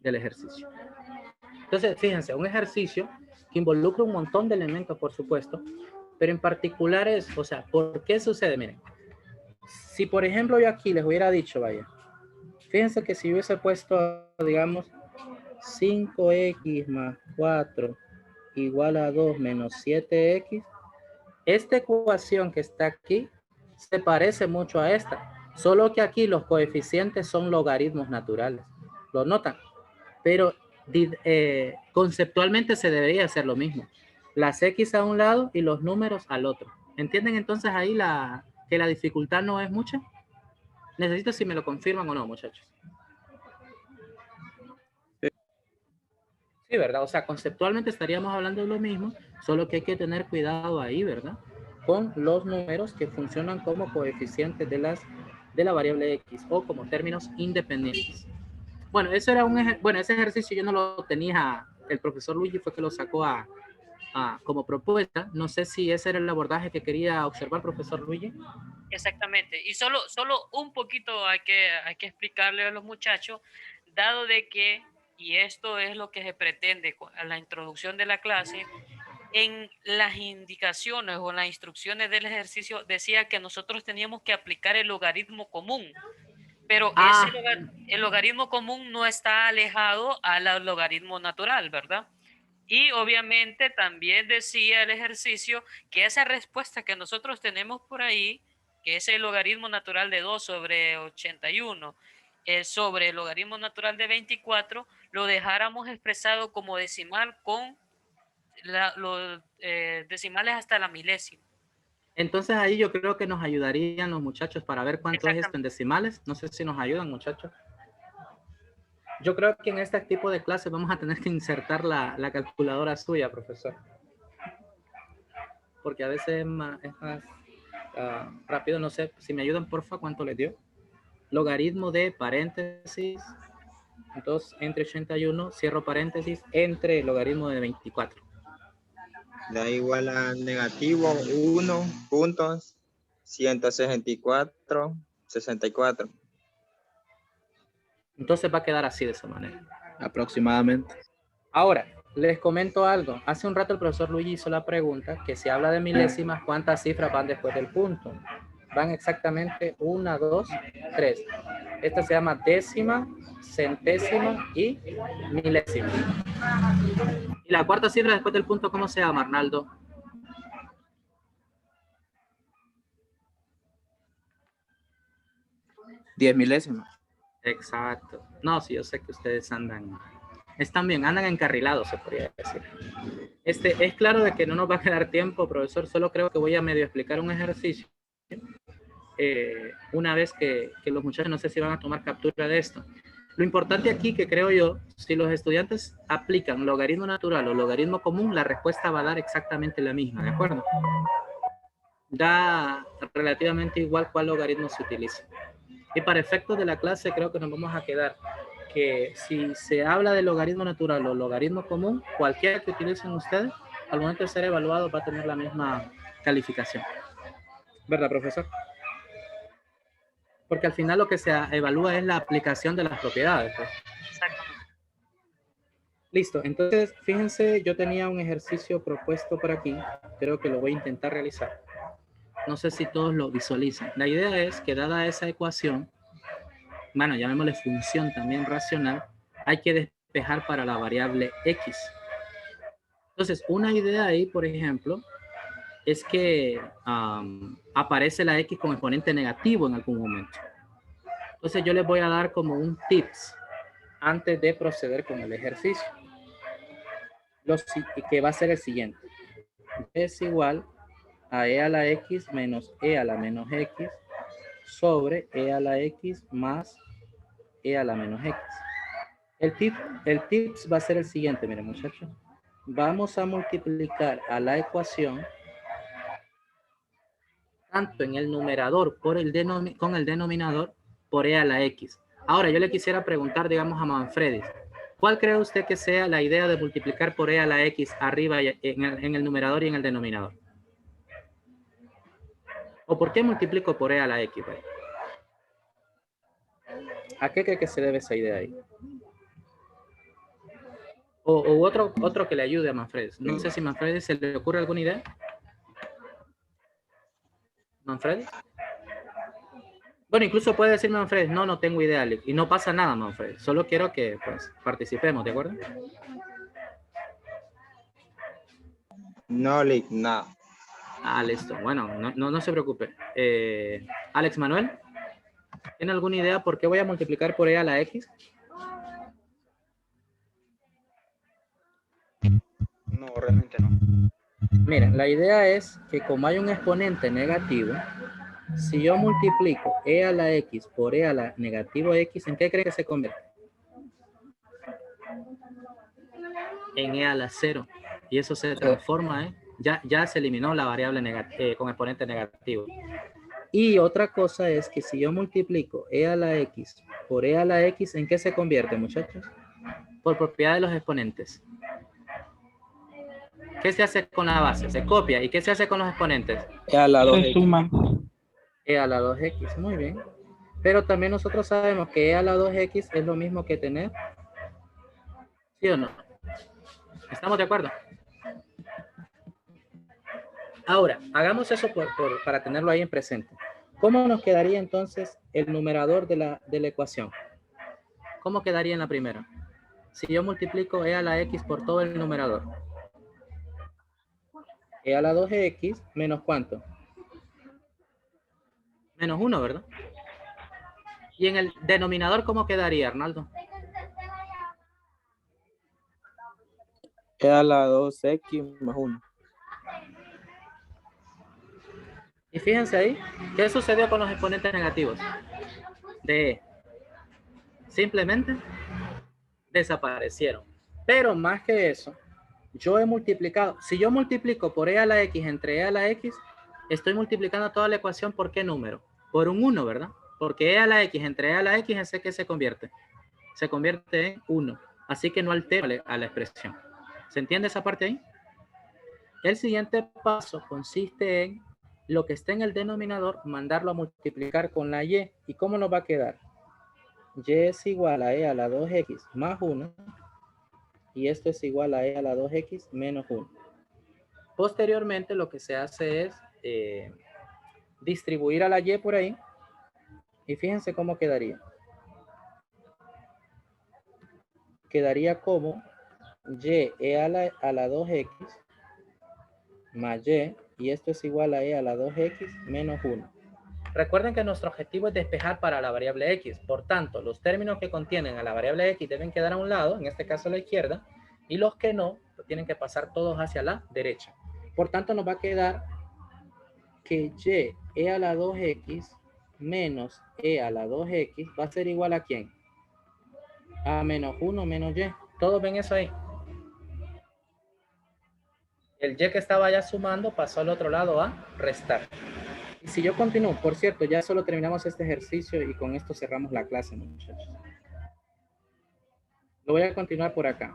del ejercicio. Entonces, fíjense, un ejercicio que involucra un montón de elementos, por supuesto, pero en particular es, o sea, ¿por qué sucede? Miren, si por ejemplo yo aquí les hubiera dicho, vaya, fíjense que si hubiese puesto, digamos, 5x más 4 igual a 2 menos 7x, esta ecuación que está aquí se parece mucho a esta, solo que aquí los coeficientes son logaritmos naturales. ¿Lo notan? Pero conceptualmente se debería hacer lo mismo. Las X a un lado y los números al otro. ¿Entienden entonces ahí que la dificultad no es mucha? Necesito si me lo confirman o no, muchachos. Sí, ¿verdad? O sea, conceptualmente estaríamos hablando de lo mismo, solo que hay que tener cuidado ahí, ¿verdad? Con los números que funcionan como coeficientes de la variable X o como términos independientes. Bueno, eso era ese ejercicio yo no lo tenía, el profesor Luigi fue que lo sacó como propuesta. No sé si ese era el abordaje que quería observar, profesor Luigi. Exactamente. Y solo un poquito hay que explicarle a los muchachos, dado de que, y esto es lo que se pretende a la introducción de la clase, en las indicaciones o en las instrucciones del ejercicio decía que nosotros teníamos que aplicar el logaritmo común. Pero Ah. el logaritmo común no está alejado al logaritmo natural, ¿verdad? Y obviamente también decía el ejercicio que esa respuesta que nosotros tenemos por ahí, que es el logaritmo natural de 2 sobre 81, sobre el logaritmo natural de 24, lo dejáramos expresado como decimal con los decimales hasta la milésima. Entonces ahí yo creo que nos ayudarían los muchachos para ver cuánto es esto en Exactamente. decimales. No sé si nos ayudan, muchachos. Yo creo que en este tipo de clases vamos a tener que insertar la calculadora suya, profesor. Porque a veces es más rápido. No sé, si me ayudan, porfa, ¿cuánto les dio? Logaritmo de paréntesis, 2 entre 81, cierro paréntesis, entre el logaritmo de 24. Da igual a negativo 1.164. Entonces va a quedar así de esa manera. Aproximadamente. Ahora, les comento algo. Hace un rato el profesor Luigi hizo la pregunta que si habla de milésimas, ¿cuántas cifras van después del punto? Van exactamente 1, 2, 3. Esta se llama décima, centésima y milésima. ¿Y la cuarta cifra después del punto cómo se llama, Arnaldo? 10 milésimas. Exacto. No, sí, yo sé que ustedes están bien, andan encarrilados, se podría decir. Es claro de que no nos va a quedar tiempo, profesor, solo creo que voy a medio explicar un ejercicio. Una vez que los muchachos no sé si van a tomar captura de esto. Lo importante aquí que creo yo, si los estudiantes aplican logaritmo natural o logaritmo común, la respuesta va a dar exactamente la misma, ¿de acuerdo? Da relativamente igual cuál logaritmo se utiliza. Y para efectos de la clase creo que nos vamos a quedar que si se habla de logaritmo natural o logaritmo común, cualquiera que utilicen ustedes, al momento de ser evaluado va a tener la misma calificación. ¿Verdad, profesor? Porque al final lo que se evalúa es la aplicación de las propiedades. Pues. Exactamente. Listo, entonces fíjense, yo tenía un ejercicio propuesto por aquí, creo que lo voy a intentar realizar. No sé si todos lo visualizan. La idea es que dada esa ecuación, bueno, llamémosle función también racional, hay que despejar para la variable x. Entonces, una idea ahí, por ejemplo, es que aparece la x con exponente negativo en algún momento. Entonces, yo les voy a dar como un tips antes de proceder con el ejercicio. Que va a ser el siguiente. Es igual a e a la x menos e a la menos x sobre e a la x más e a la menos x. El tips va a ser el siguiente, miren muchachos. Vamos a multiplicar a la ecuación tanto en el numerador con el denominador por e a la x. Ahora yo le quisiera preguntar, digamos, a Manfredis, ¿cuál cree usted que sea la idea de multiplicar por e a la x arriba en el numerador y en el denominador? ¿O por qué multiplico por e a la x? ¿A qué cree que se debe esa idea ahí? O otro que le ayude a Manfredis. No sé si Manfredis se le ocurre alguna idea. ¿Manfredis? Bueno, incluso puede decirme Manfredis, no tengo idea. Y no pasa nada, Manfredis. Solo quiero que pues, participemos, ¿de acuerdo? No, Lick, no. Ah, listo. Bueno, no se preocupe. Alex Manuel, ¿tiene alguna idea por qué voy a multiplicar por e a la x? No, realmente no. Miren, la idea es que como hay un exponente negativo, si yo multiplico e a la x por e a la negativo x, ¿en qué cree que se convierte? En e a la 0. Y eso se transforma, ya se eliminó la variable con exponente negativo. Y otra cosa es que si yo multiplico e a la x por e a la x, ¿en qué se convierte, muchachos? Por propiedad de los exponentes. ¿Qué se hace con la base? Se copia. ¿Y qué se hace con los exponentes? E a la 2x. Se suma. E a la 2x, muy bien. Pero también nosotros sabemos que e a la 2x es lo mismo que tener. ¿Sí o no? ¿Estamos de acuerdo? Ahora, hagamos eso para tenerlo ahí en presente. ¿Cómo nos quedaría entonces el numerador de la ecuación? ¿Cómo quedaría en la primera? Si yo multiplico e a la x por todo el numerador. E a la 2x menos ¿cuánto? Menos 1, ¿verdad? Y en el denominador, ¿cómo quedaría, Arnaldo? E a la 2x más 1. Y fíjense ahí, ¿qué sucedió con los exponentes negativos de E? Simplemente desaparecieron. Pero más que eso, yo he multiplicado. Si yo multiplico por e a la x entre e a la x, estoy multiplicando toda la ecuación por ¿qué número? Por un 1, ¿verdad? Porque e a la x entre e a la x, ¿en qué se convierte? Se convierte en 1. Así que no altero a la expresión. ¿Se entiende esa parte ahí? El siguiente paso consiste en lo que está en el denominador, mandarlo a multiplicar con la y. ¿Y cómo nos va a quedar? Y es igual a e a la 2x más 1. Y esto es igual a e a la 2x menos 1. Posteriormente lo que se hace es distribuir a la y por ahí. Y fíjense cómo quedaría. Quedaría como y e a la 2x más y esto es igual a e a la 2x menos 1. Recuerden que nuestro objetivo es despejar para la variable x. Por tanto, los términos que contienen a la variable x deben quedar a un lado, en este caso a la izquierda, y los que no, tienen que pasar todos hacia la derecha. Por tanto, nos va a quedar que y e a la 2x menos e a la 2x va a ser igual a ¿quién? A menos 1 menos y. ¿Todos ven eso ahí? El y que estaba ya sumando pasó al otro lado a restar. Y si yo continúo, por cierto, ya solo terminamos este ejercicio y con esto cerramos la clase, muchachos. Lo voy a continuar por acá.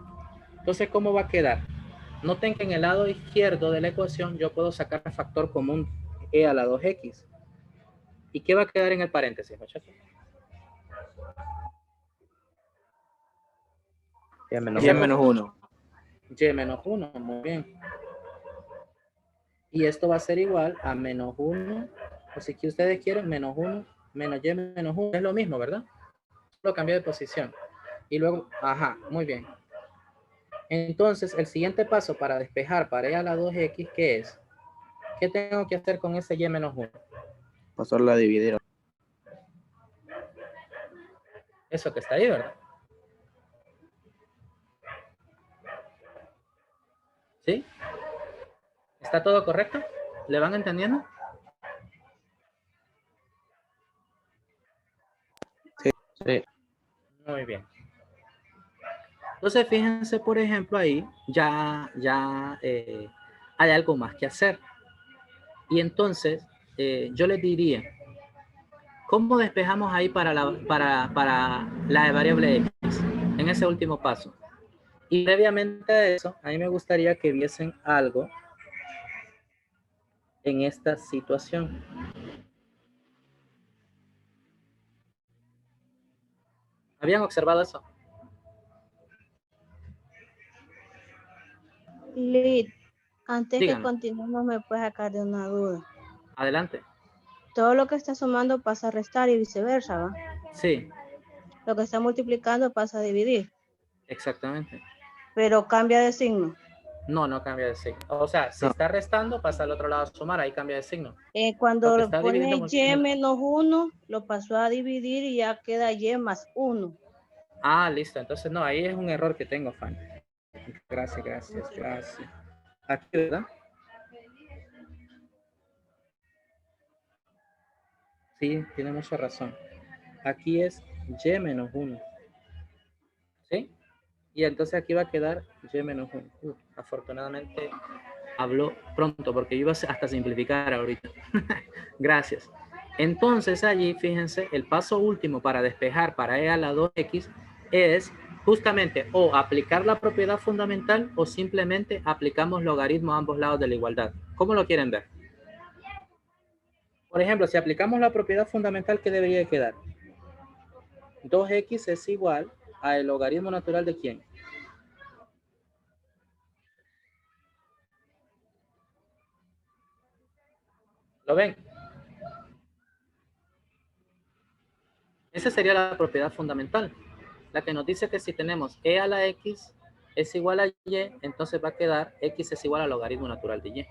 Entonces, ¿cómo va a quedar? Noten que en el lado izquierdo de la ecuación yo puedo sacar el factor común e a la 2x. ¿Y qué va a quedar en el paréntesis, muchachos? Y menos 1. Y menos 1, muy bien. Y esto va a ser igual a menos 1, o si que ustedes quieren, menos 1, menos y menos 1. Es lo mismo, ¿verdad? Lo cambié de posición. Y luego, ajá, muy bien. Entonces, el siguiente paso para despejar para e a la 2x, ¿qué es? ¿Qué tengo que hacer con ese y menos 1? Pasarla a dividir. Eso que está ahí, ¿verdad? ¿Sí? ¿Está todo correcto? ¿Le van entendiendo? Sí. Muy bien. Entonces, fíjense, por ejemplo, ahí ya hay algo más que hacer. Y entonces, yo les diría, ¿cómo despejamos ahí para la variable x en ese último paso? Y previamente a eso, a mí me gustaría que viesen algo en esta situación. ¿Habían observado eso? Lid, antes que Díganme. continuemos me puedes sacar de una duda. Adelante. Todo lo que está sumando pasa a restar y viceversa, ¿va? Sí, Lo que está multiplicando pasa a dividir, exactamente. pero cambia de signo. No, no cambia de signo. O sea, si está restando, pasa al otro lado a sumar, ahí cambia de signo. Cuando Lo que está pone dividiendo, y menos 1, lo pasó a dividir y ya queda y más 1. Ah, listo. Entonces, no, ahí es un error que tengo, Fanny. Gracias. Aquí, ¿verdad? Sí, tiene mucha razón. Aquí es y menos 1. ¿Sí? Y entonces aquí va a quedar y menos 1. Afortunadamente habló pronto porque iba hasta simplificar ahorita. Gracias. Entonces allí, fíjense, el paso último para despejar para e a la 2x es justamente o aplicar la propiedad fundamental o simplemente aplicamos logaritmo a ambos lados de la igualdad. ¿Cómo lo quieren ver? Por ejemplo, si aplicamos la propiedad fundamental, ¿qué debería quedar? 2x es igual al logaritmo natural de ¿quién? ¿Lo ven? esa sería la propiedad fundamental, la que nos dice que si tenemos e a la x es igual a y, entonces va a quedar x es igual al logaritmo natural de y.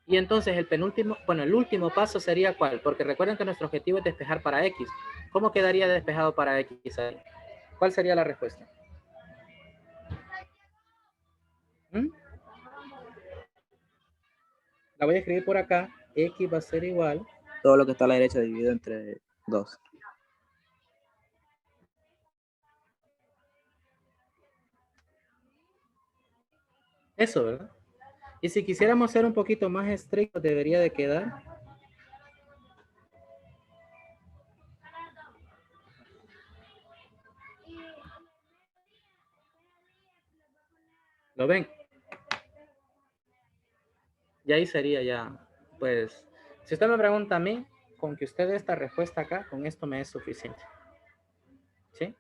Y entonces el último paso sería ¿cuál? Porque recuerden que nuestro objetivo es despejar para x. ¿Cómo quedaría despejado para x ahí? ¿Cuál sería la respuesta? La voy a escribir por acá. X va a ser igual. Todo lo que está a la derecha dividido entre 2. Eso, ¿verdad? Y si quisiéramos ser un poquito más estrictos, debería de quedar. ¿Lo ven? Y ahí sería ya, pues, si usted me pregunta a mí, con que usted dé esta respuesta acá, con esto me es suficiente. ¿Sí?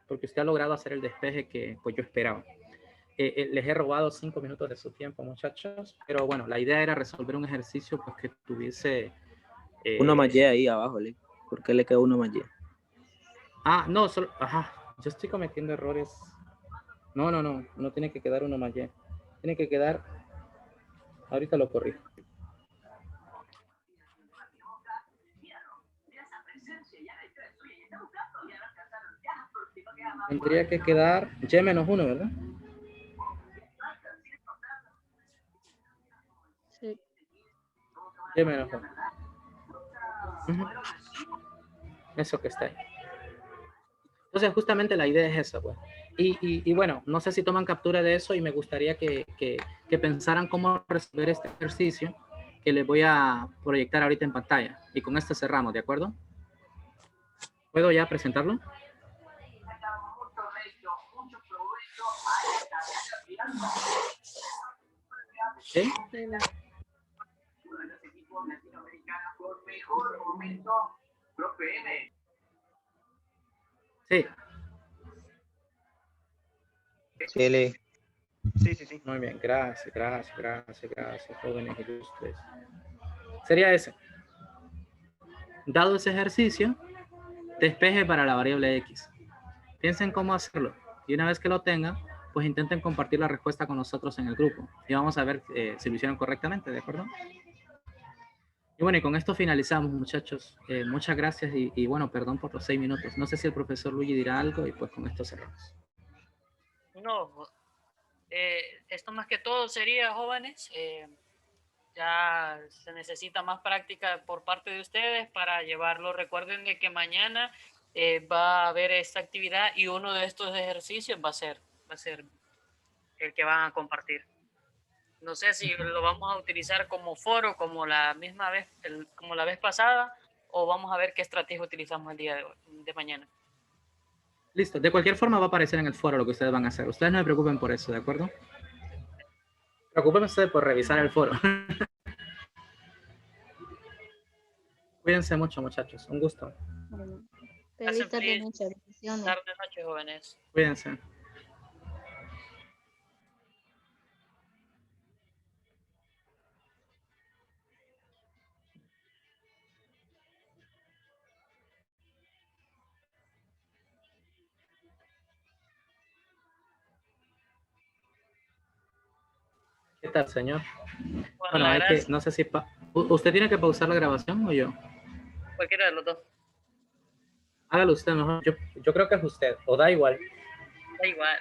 Porque usted ha logrado hacer el despeje que pues, yo esperaba. Les he robado 5 minutos de su tiempo, muchachos, pero bueno, la idea era resolver un ejercicio pues, que tuviese... 1 más y ahí abajo, ¿le? ¿Por qué le quedó 1 más y? Ah, no, solo... Ajá, yo estoy cometiendo errores. No tiene que quedar 1 más y. Tiene que quedar... Ahorita lo corrijo. Tendría que quedar y menos 1, ¿verdad? Sí. Y menos 1. Eso que está ahí. Entonces, justamente la idea es esa, pues. Y bueno, no sé si toman captura de eso y me gustaría que pensaran cómo resolver este ejercicio que les voy a proyectar ahorita en pantalla. Y con esto cerramos, ¿de acuerdo? ¿Puedo ya presentarlo? ¿Sí? Sí. Sí. Sí. Muy bien, gracias, jóvenes ilustres. Sería ese. Dado ese ejercicio, despeje para la variable x. Piensen cómo hacerlo. Y una vez que lo tengan, pues intenten compartir la respuesta con nosotros en el grupo. Y vamos a ver si lo hicieron correctamente, ¿de acuerdo? Y bueno, y con esto finalizamos, muchachos. Muchas gracias y bueno, perdón por los 6 minutos. No sé si el profesor Luigi dirá algo y pues con esto cerramos. No, esto más que todo sería, jóvenes, ya se necesita más práctica por parte de ustedes para llevarlo. Recuerden de que mañana va a haber esta actividad y uno de estos ejercicios va a ser el que van a compartir. No sé si lo vamos a utilizar como foro, como la misma vez, como la vez pasada, o vamos a ver qué estrategia utilizamos el día de mañana. Listo. De cualquier forma va a aparecer en el foro lo que ustedes van a hacer. Ustedes no se preocupen por eso, ¿de acuerdo? Preocúpense por revisar el foro. Cuídense mucho, muchachos. Un gusto. Bueno, feliz tarde-noche. Tarde-noche, jóvenes. Cuídense. ¿Qué tal, señor? Bueno, hay que, no sé si... ¿Usted tiene que pausar la grabación o yo? Cualquiera de los dos. Hágalo usted mejor. Yo creo que es usted. O da igual. Da igual.